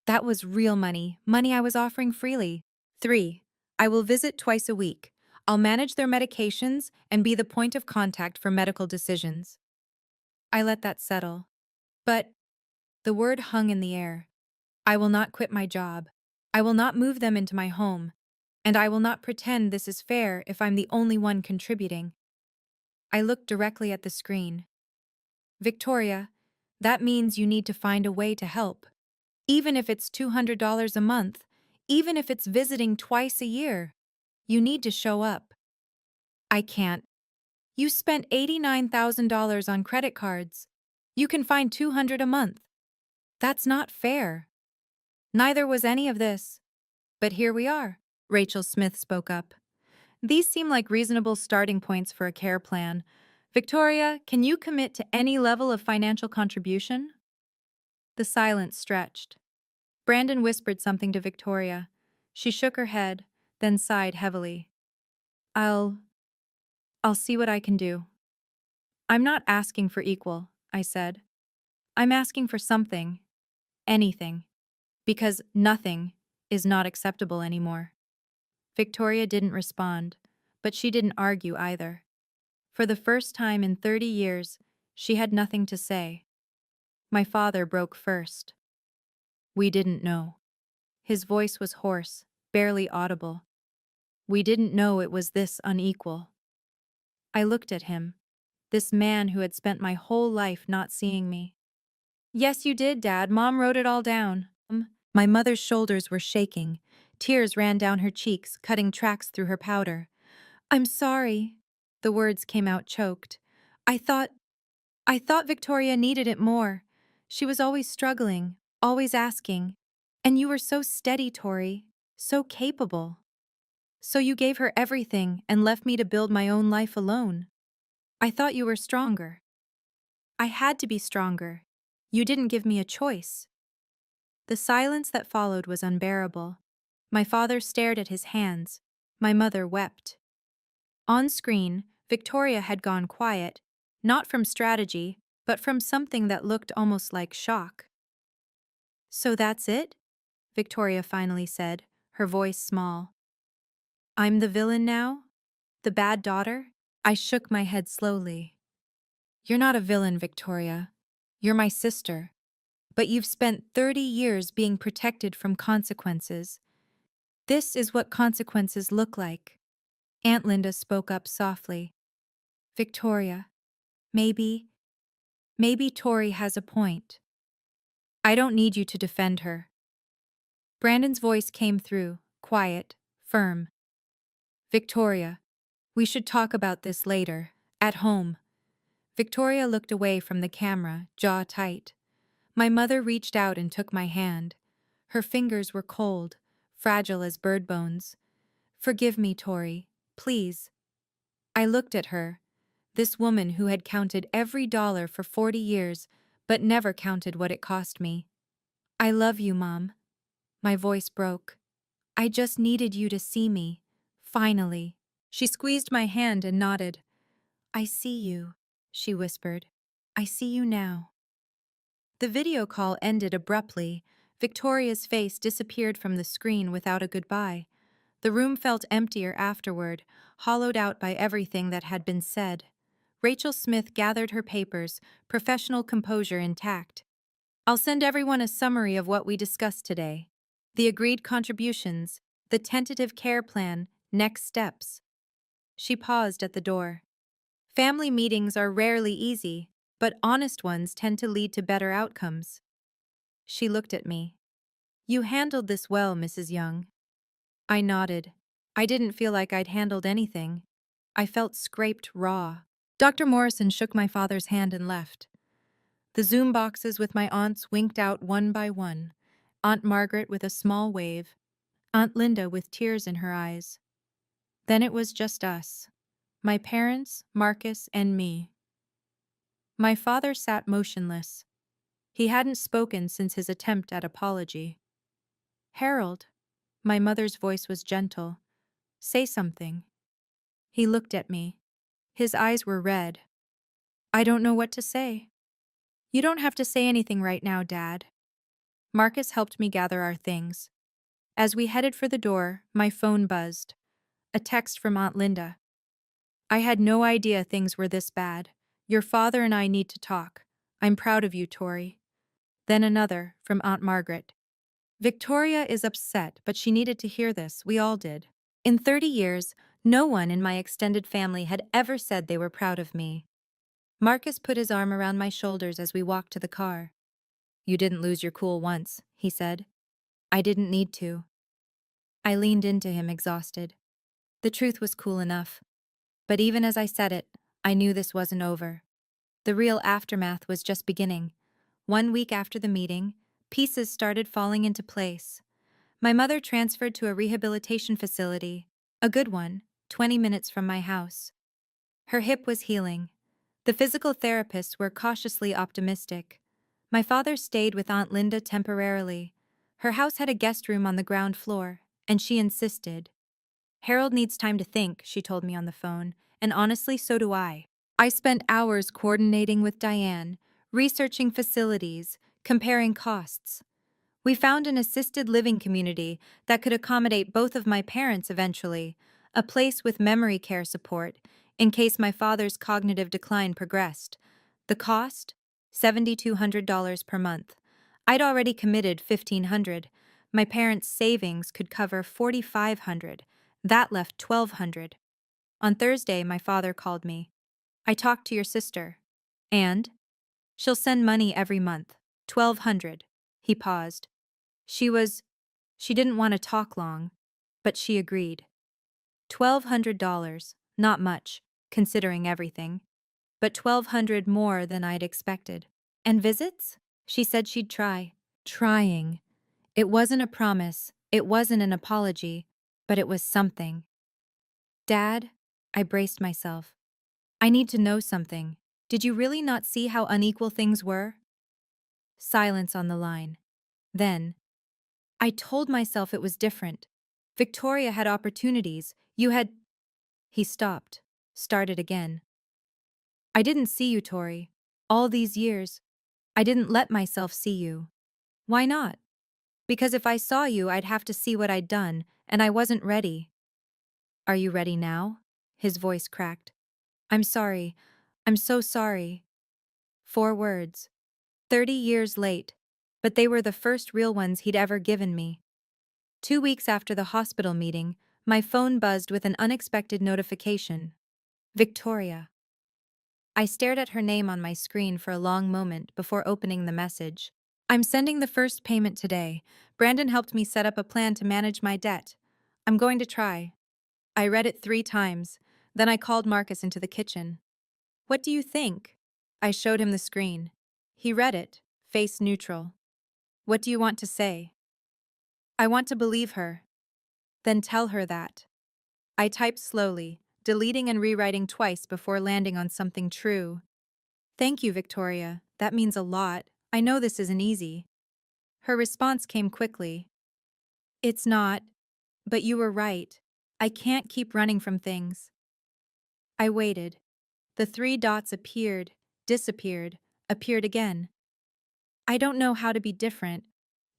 That was real money, money I was offering freely. 3. I will visit twice a week. I'll manage their medications and be the point of contact for medical decisions. I let that settle. But the word hung in the air. I will not quit my job. I will not move them into my home. And I will not pretend this is fair if I'm the only one contributing. I looked directly at the screen. Victoria, that means you need to find a way to help. Even if it's $200 a month, even if it's visiting twice a year, you need to show up. I can't. You spent $89,000 on credit cards. You can find $200 a month. That's not fair. Neither was any of this. But here we are, Rachel Smith spoke up. These seem like reasonable starting points for a care plan. Victoria, can you commit to any level of financial contribution? The silence stretched. Brandon whispered something to Victoria. She shook her head, then sighed heavily. I'll I'll see what I can do. I'm not asking for equal, I said. I'm asking for something, anything, because nothing is not acceptable anymore. Victoria didn't respond, but she didn't argue either. For the first time in 30 years, she had nothing to say. My father broke first. We didn't know. His voice was hoarse, barely audible. We didn't know it was this unequal. I looked at him, this man who had spent my whole life not seeing me. Yes, you did, Dad. Mom wrote it all down. My mother's shoulders were shaking. Tears ran down her cheeks, cutting tracks through her powder. I'm sorry. The words came out choked. I thought I thought Victoria needed it more. She was always struggling, always asking. And you were so steady, Tori, so capable. So you gave her everything and left me to build my own life alone. I thought you were stronger. I had to be stronger. You didn't give me a choice. The silence that followed was unbearable. My father stared at his hands. My mother wept. On screen, Victoria had gone quiet, not from strategy, but from something that looked almost like shock. So that's it? Victoria finally said, her voice small. I'm the villain now? The bad daughter? I shook my head slowly. You're not a villain, Victoria. You're my sister. But you've spent 30 years being protected from consequences. This is what consequences look like. Aunt Linda spoke up softly. Victoria, maybe Tori has a point. I don't need you to defend her. Brandon's voice came through, quiet, firm. Victoria, we should talk about this later, at home. Victoria looked away from the camera, jaw tight. My mother reached out and took my hand. Her fingers were cold, fragile as bird bones. Forgive me, Tori, please. I looked at her, this woman who had counted every dollar for 40 years, but never counted what it cost me. I love you, Mom. My voice broke. I just needed you to see me. Finally. She squeezed my hand and nodded. I see you, she whispered. I see you now. The video call ended abruptly. Victoria's face disappeared from the screen without a goodbye. The room felt emptier afterward, hollowed out by everything that had been said. Rachel Smith gathered her papers, professional composure intact. I'll send everyone a summary of what we discussed today. The agreed contributions, the tentative care plan, next steps. She paused at the door. Family meetings are rarely easy, but honest ones tend to lead to better outcomes. She looked at me. You handled this well, Mrs. Young. I nodded. I didn't feel like I'd handled anything. I felt scraped raw. Dr. Morrison shook my father's hand and left. The Zoom boxes with my aunts winked out one by one. Aunt Margaret with a small wave. Aunt Linda with tears in her eyes. Then it was just us. My parents, Marcus, and me. My father sat motionless. He hadn't spoken since his attempt at apology. Harold, my mother's voice was gentle. Say something. He looked at me. His eyes were red. I don't know what to say. You don't have to say anything right now, Dad. Marcus helped me gather our things. As we headed for the door, my phone buzzed. A text from Aunt Linda. I had no idea things were this bad. Your father and I need to talk. I'm proud of you, Tori. Then another, from Aunt Margaret. Victoria is upset, but she needed to hear this. We all did. In 30 years, no one in my extended family had ever said they were proud of me. Marcus put his arm around my shoulders as we walked to the car. You didn't lose your cool once, he said. I didn't need to. I leaned into him, exhausted. The truth was cool enough. But even as I said it, I knew this wasn't over. The real aftermath was just beginning. 1 week after the meeting, pieces started falling into place. My mother transferred to a rehabilitation facility, a good one, 20 minutes from my house. Her hip was healing. The physical therapists were cautiously optimistic. My father stayed with Aunt Linda temporarily. Her house had a guest room on the ground floor, and she insisted. Harold needs time to think, she told me on the phone, and honestly, so do I. I spent hours coordinating with Diane, researching facilities, comparing costs. We found an assisted living community that could accommodate both of my parents eventually, a place with memory care support, in case my father's cognitive decline progressed. The cost? $7,200 per month. I'd already committed $1,500. My parents' savings could cover $4,500. That left $1,200. On Thursday, my father called me. I talked to your sister. And? She'll send money every month. $1,200. He paused. She didn't want to talk long, but she agreed. $1,200, not much, considering everything, but $1,200 more than I'd expected. And visits? She said she'd try. Trying. It wasn't a promise, it wasn't an apology, but it was something. Dad, I braced myself. I need to know something. Did you really not see how unequal things were? Silence on the line. Then, I told myself it was different. Victoria had opportunities. You had. He stopped, started again. I didn't see you, Tori. All these years, I didn't let myself see you. Why not? Because if I saw you, I'd have to see what I'd done, and I wasn't ready. Are you ready now? His voice cracked. I'm sorry. I'm so sorry. 4 words. 30 years late, but they were the first real ones he'd ever given me. 2 weeks after the hospital meeting, my phone buzzed with an unexpected notification. Victoria. I stared at her name on my screen for a long moment before opening the message. I'm sending the first payment today. Brandon helped me set up a plan to manage my debt. I'm going to try. I read it 3 times. Then I called Marcus into the kitchen. What do you think? I showed him the screen. He read it, face neutral. What do you want to say? I want to believe her. Then tell her that. I typed slowly, deleting and rewriting twice before landing on something true. Thank you, Victoria. That means a lot. I know this isn't easy. Her response came quickly. It's not, but you were right. I can't keep running from things. I waited. The 3 dots appeared, disappeared, appeared again. I don't know how to be different,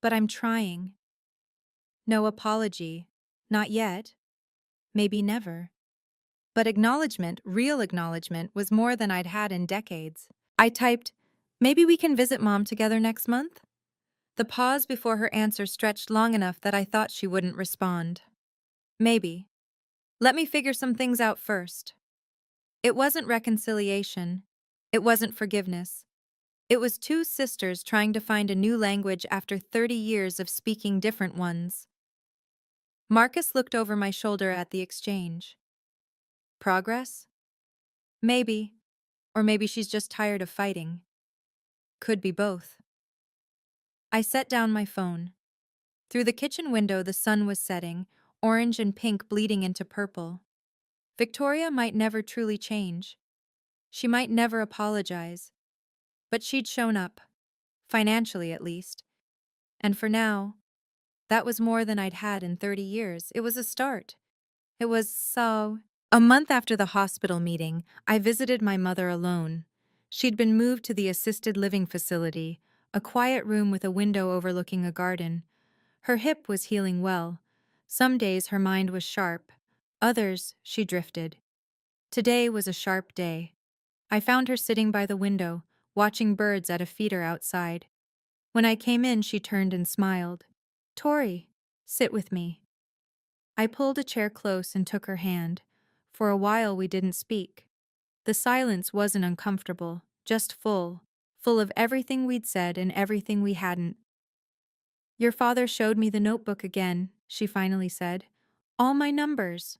but I'm trying. No apology. Not yet. Maybe never. But acknowledgement, real acknowledgement, was more than I'd had in decades. I typed, maybe we can visit Mom together next month? The pause before her answer stretched long enough that I thought she wouldn't respond. Maybe. Let me figure some things out first. It wasn't reconciliation. It wasn't forgiveness. It was 2 sisters trying to find a new language after 30 years of speaking different ones. Marcus looked over my shoulder at the exchange. Progress? Maybe. Or maybe she's just tired of fighting. Could be both. I set down my phone. Through the kitchen window, the sun was setting, orange and pink bleeding into purple. Victoria might never truly change. She might never apologize. But she'd shown up, financially at least. And for now, that was more than I'd had in 30 years. It was a start. It was so. A month after the hospital meeting, I visited my mother alone. She'd been moved to the assisted living facility, a quiet room with a window overlooking a garden. Her hip was healing well. Some days her mind was sharp. Others, she drifted. Today was a sharp day. I found her sitting by the window, watching birds at a feeder outside. When I came in, she turned and smiled. Tori, sit with me. I pulled a chair close and took her hand. For a while we didn't speak. The silence wasn't uncomfortable, just full of everything we'd said and everything we hadn't. Your father showed me the notebook again, she finally said. All my numbers.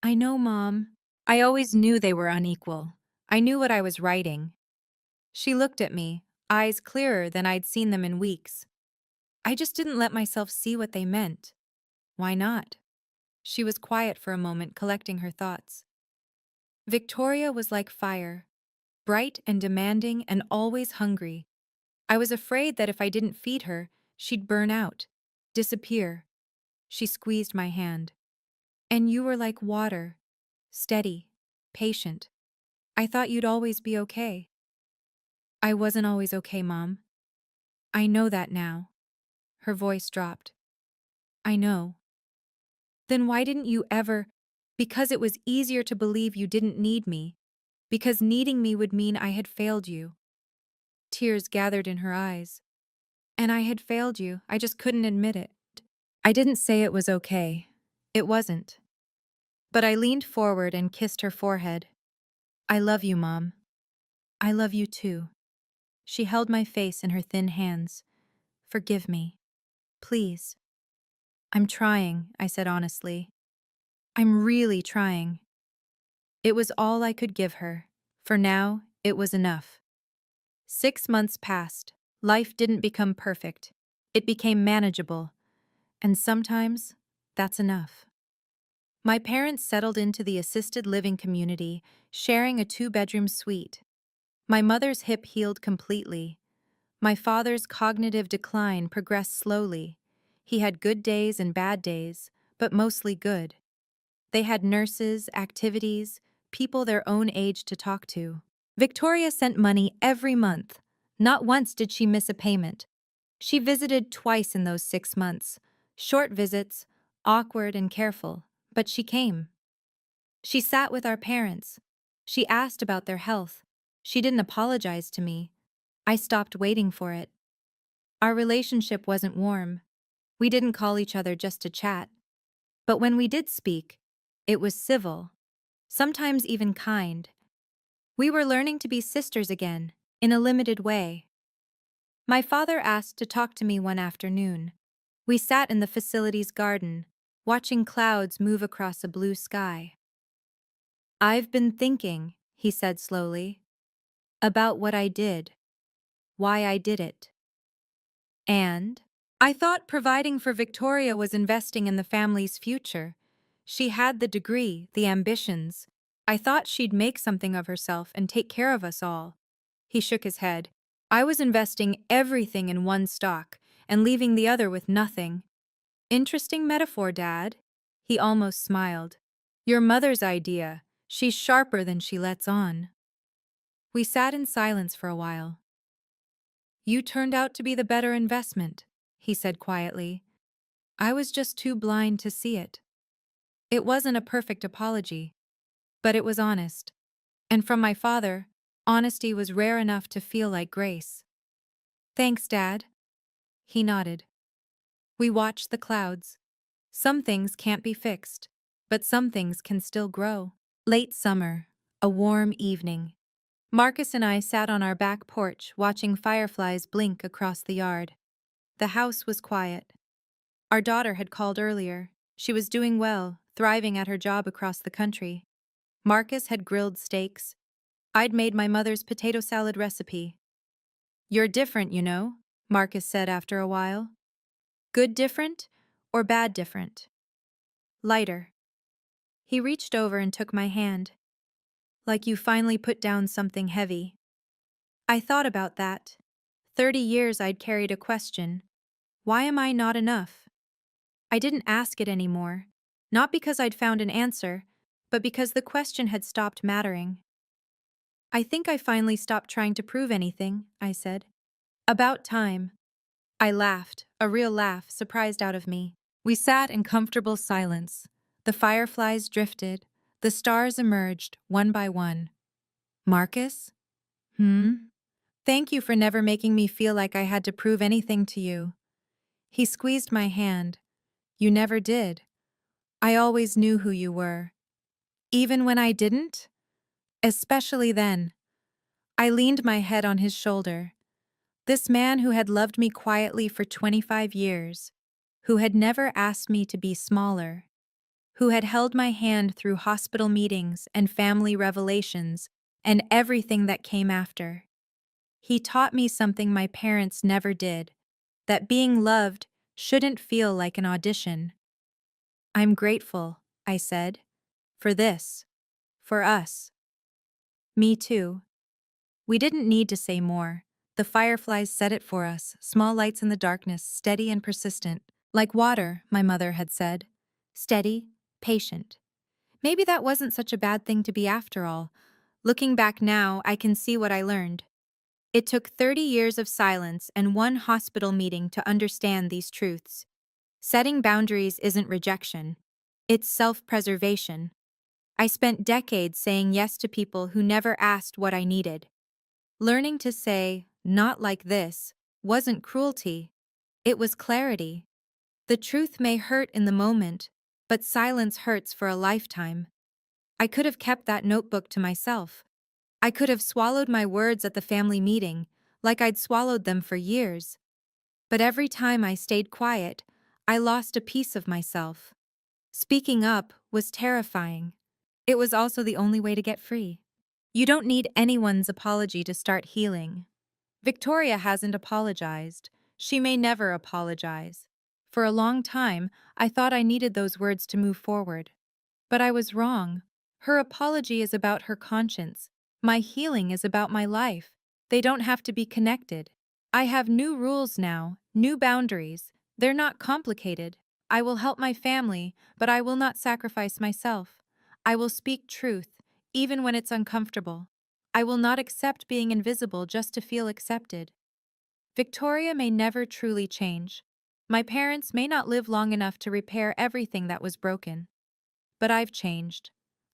I know, Mom. I always knew they were unequal. I knew what I was writing. She looked at me, eyes clearer than I'd seen them in weeks. I just didn't let myself see what they meant. Why not? She was quiet for a moment, collecting her thoughts. Victoria was like fire, bright and demanding and always hungry. I was afraid that if I didn't feed her, she'd burn out, disappear. She squeezed my hand. And you were like water, steady, patient. I thought you'd always be okay. I wasn't always okay, Mom. I know that now. Her voice dropped. I know. Then why didn't you ever? Because it was easier to believe you didn't need me. Because needing me would mean I had failed you. Tears gathered in her eyes. And I had failed you, I just couldn't admit it. I didn't say it was okay. It wasn't. But I leaned forward and kissed her forehead. I love you, Mom. I love you too. She held my face in her thin hands. Forgive me. Please. I'm trying, I said honestly. I'm really trying. It was all I could give her. For now, it was enough. 6 months passed. Life didn't become perfect. It became manageable. And sometimes, that's enough. My parents settled into the assisted living community, sharing a 2-bedroom suite. My mother's hip healed completely. My father's cognitive decline progressed slowly. He had good days and bad days, but mostly good. They had nurses, activities, people their own age to talk to. Victoria sent money every month. Not once did she miss a payment. She visited twice in those 6 months. Short visits, awkward and careful, but she came. She sat with our parents. She asked about their health. She didn't apologize to me. I stopped waiting for it. Our relationship wasn't warm. We didn't call each other just to chat. But when we did speak, it was civil, sometimes even kind. We were learning to be sisters again, in a limited way. My father asked to talk to me one afternoon. We sat in the facility's garden, watching clouds move across a blue sky. I've been thinking, he said slowly, about what I did, why I did it. And I thought providing for Victoria was investing in the family's future. She had the degree, the ambitions. I thought she'd make something of herself and take care of us all. He shook his head. I was investing everything in one stock and leaving the other with nothing. Interesting metaphor, Dad. He almost smiled. Your mother's idea. She's sharper than she lets on. We sat in silence for a while. You turned out to be the better investment, he said quietly. I was just too blind to see it. It wasn't a perfect apology, but it was honest. And from my father, honesty was rare enough to feel like grace. Thanks, Dad. He nodded. We watched the clouds. Some things can't be fixed, but some things can still grow. Late summer, a warm evening. Marcus and I sat on our back porch watching fireflies blink across the yard. The house was quiet. Our daughter had called earlier. She was doing well, thriving at her job across the country. Marcus had grilled steaks. I'd made my mother's potato salad recipe. You're different, you know, Marcus said after a while. Good different or bad different? Lighter. He reached over and took my hand. Like you finally put down something heavy. I thought about that. 30 years I'd carried a question. Why am I not enough? I didn't ask it anymore. Not because I'd found an answer, but because the question had stopped mattering. I think I finally stopped trying to prove anything, I said. About time. I laughed, a real laugh surprised out of me. We sat in comfortable silence. The fireflies drifted. The stars emerged, one by one. Marcus? Thank you for never making me feel like I had to prove anything to you. He squeezed my hand. You never did. I always knew who you were. Even when I didn't? Especially then. I leaned my head on his shoulder. This man who had loved me quietly for 25 years, who had never asked me to be smaller, who had held my hand through hospital meetings and family revelations and everything that came after. He taught me something my parents never did, that being loved shouldn't feel like an audition. I'm grateful, I said, for this, for us. Me too. We didn't need to say more. The fireflies said it for us, small lights in the darkness, steady and persistent. Like water, my mother had said. Steady, patient. Maybe that wasn't such a bad thing to be after all. Looking back now, I can see what I learned. It took 30 years of silence and one hospital meeting to understand these truths. Setting boundaries isn't rejection, it's self-preservation. I spent decades saying yes to people who never asked what I needed. Learning to say, not like this, wasn't cruelty, it was clarity. The truth may hurt in the moment, but silence hurts for a lifetime. I could have kept that notebook to myself. I could have swallowed my words at the family meeting, like I'd swallowed them for years. But every time I stayed quiet, I lost a piece of myself. Speaking up was terrifying. It was also the only way to get free. You don't need anyone's apology to start healing. Victoria hasn't apologized. She may never apologize. For a long time, I thought I needed those words to move forward. But I was wrong. Her apology is about her conscience. My healing is about my life. They don't have to be connected. I have new rules now, new boundaries. They're not complicated. I will help my family, but I will not sacrifice myself. I will speak truth, even when it's uncomfortable. I will not accept being invisible just to feel accepted. Victoria may never truly change. My parents may not live long enough to repair everything that was broken. But I've changed.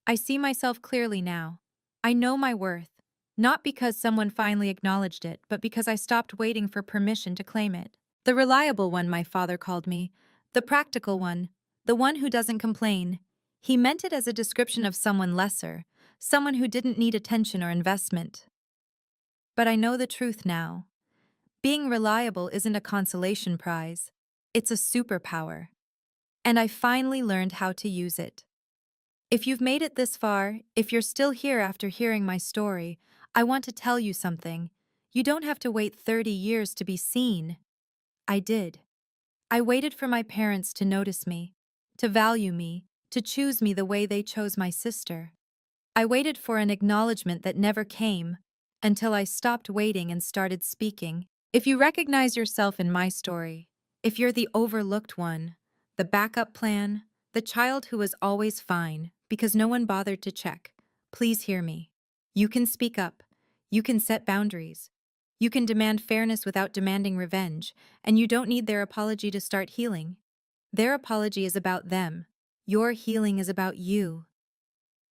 I see myself clearly now. I know my worth, not because someone finally acknowledged it, but because I stopped waiting for permission to claim it. The reliable one, my father called me. The practical one. The one who doesn't complain. He meant it as a description of someone lesser, someone who didn't need attention or investment. But I know the truth now. Being reliable isn't a consolation prize. It's a superpower. And I finally learned how to use it. If you've made it this far, if you're still here after hearing my story, I want to tell you something. You don't have to wait 30 years to be seen. I did. I waited for my parents to notice me, to value me, to choose me the way they chose my sister. I waited for an acknowledgement that never came, until I stopped waiting and started speaking. If you recognize yourself in my story, if you're the overlooked one, the backup plan, the child who was always fine because no one bothered to check, please hear me. You can speak up. You can set boundaries. You can demand fairness without demanding revenge, and you don't need their apology to start healing. Their apology is about them. Your healing is about you.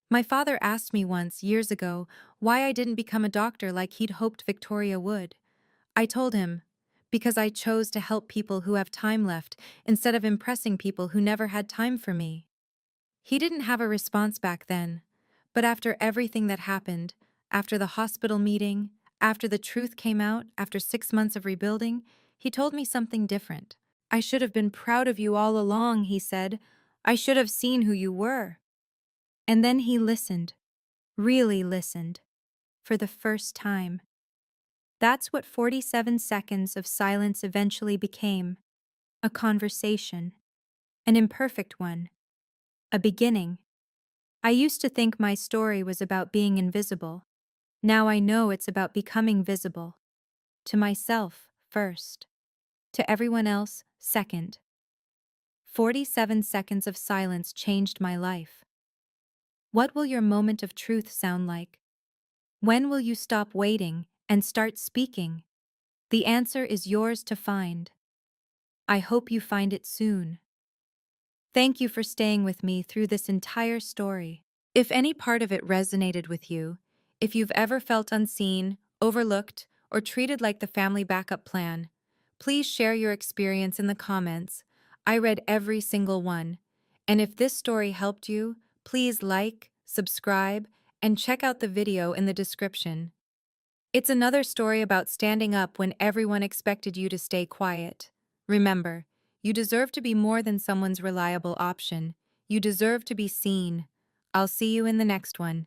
My father asked me once, years ago, why I didn't become a doctor like he'd hoped Victoria would. I told him, because I chose to help people who have time left instead of impressing people who never had time for me. He didn't have a response back then, but after everything that happened, after the hospital meeting, after the truth came out, after 6 months of rebuilding, he told me something different. I should have been proud of you all along, he said. I should have seen who you were. And then he listened, really listened, for the first time. That's what 47 seconds of silence eventually became. A conversation. An imperfect one. A beginning. I used to think my story was about being invisible. Now I know it's about becoming visible. To myself, first. To everyone else, second. 47 seconds of silence changed my life. What will your moment of truth sound like? When will you stop waiting and start speaking? The answer is yours to find. I hope you find it soon. Thank you for staying with me through this entire story. If any part of it resonated with you, if you've ever felt unseen, overlooked, or treated like the family backup plan, please share your experience in the comments. I read every single one. And if this story helped you, please like, subscribe, and check out the video in the description. It's another story about standing up when everyone expected you to stay quiet. Remember, you deserve to be more than someone's reliable option. You deserve to be seen. I'll see you in the next one.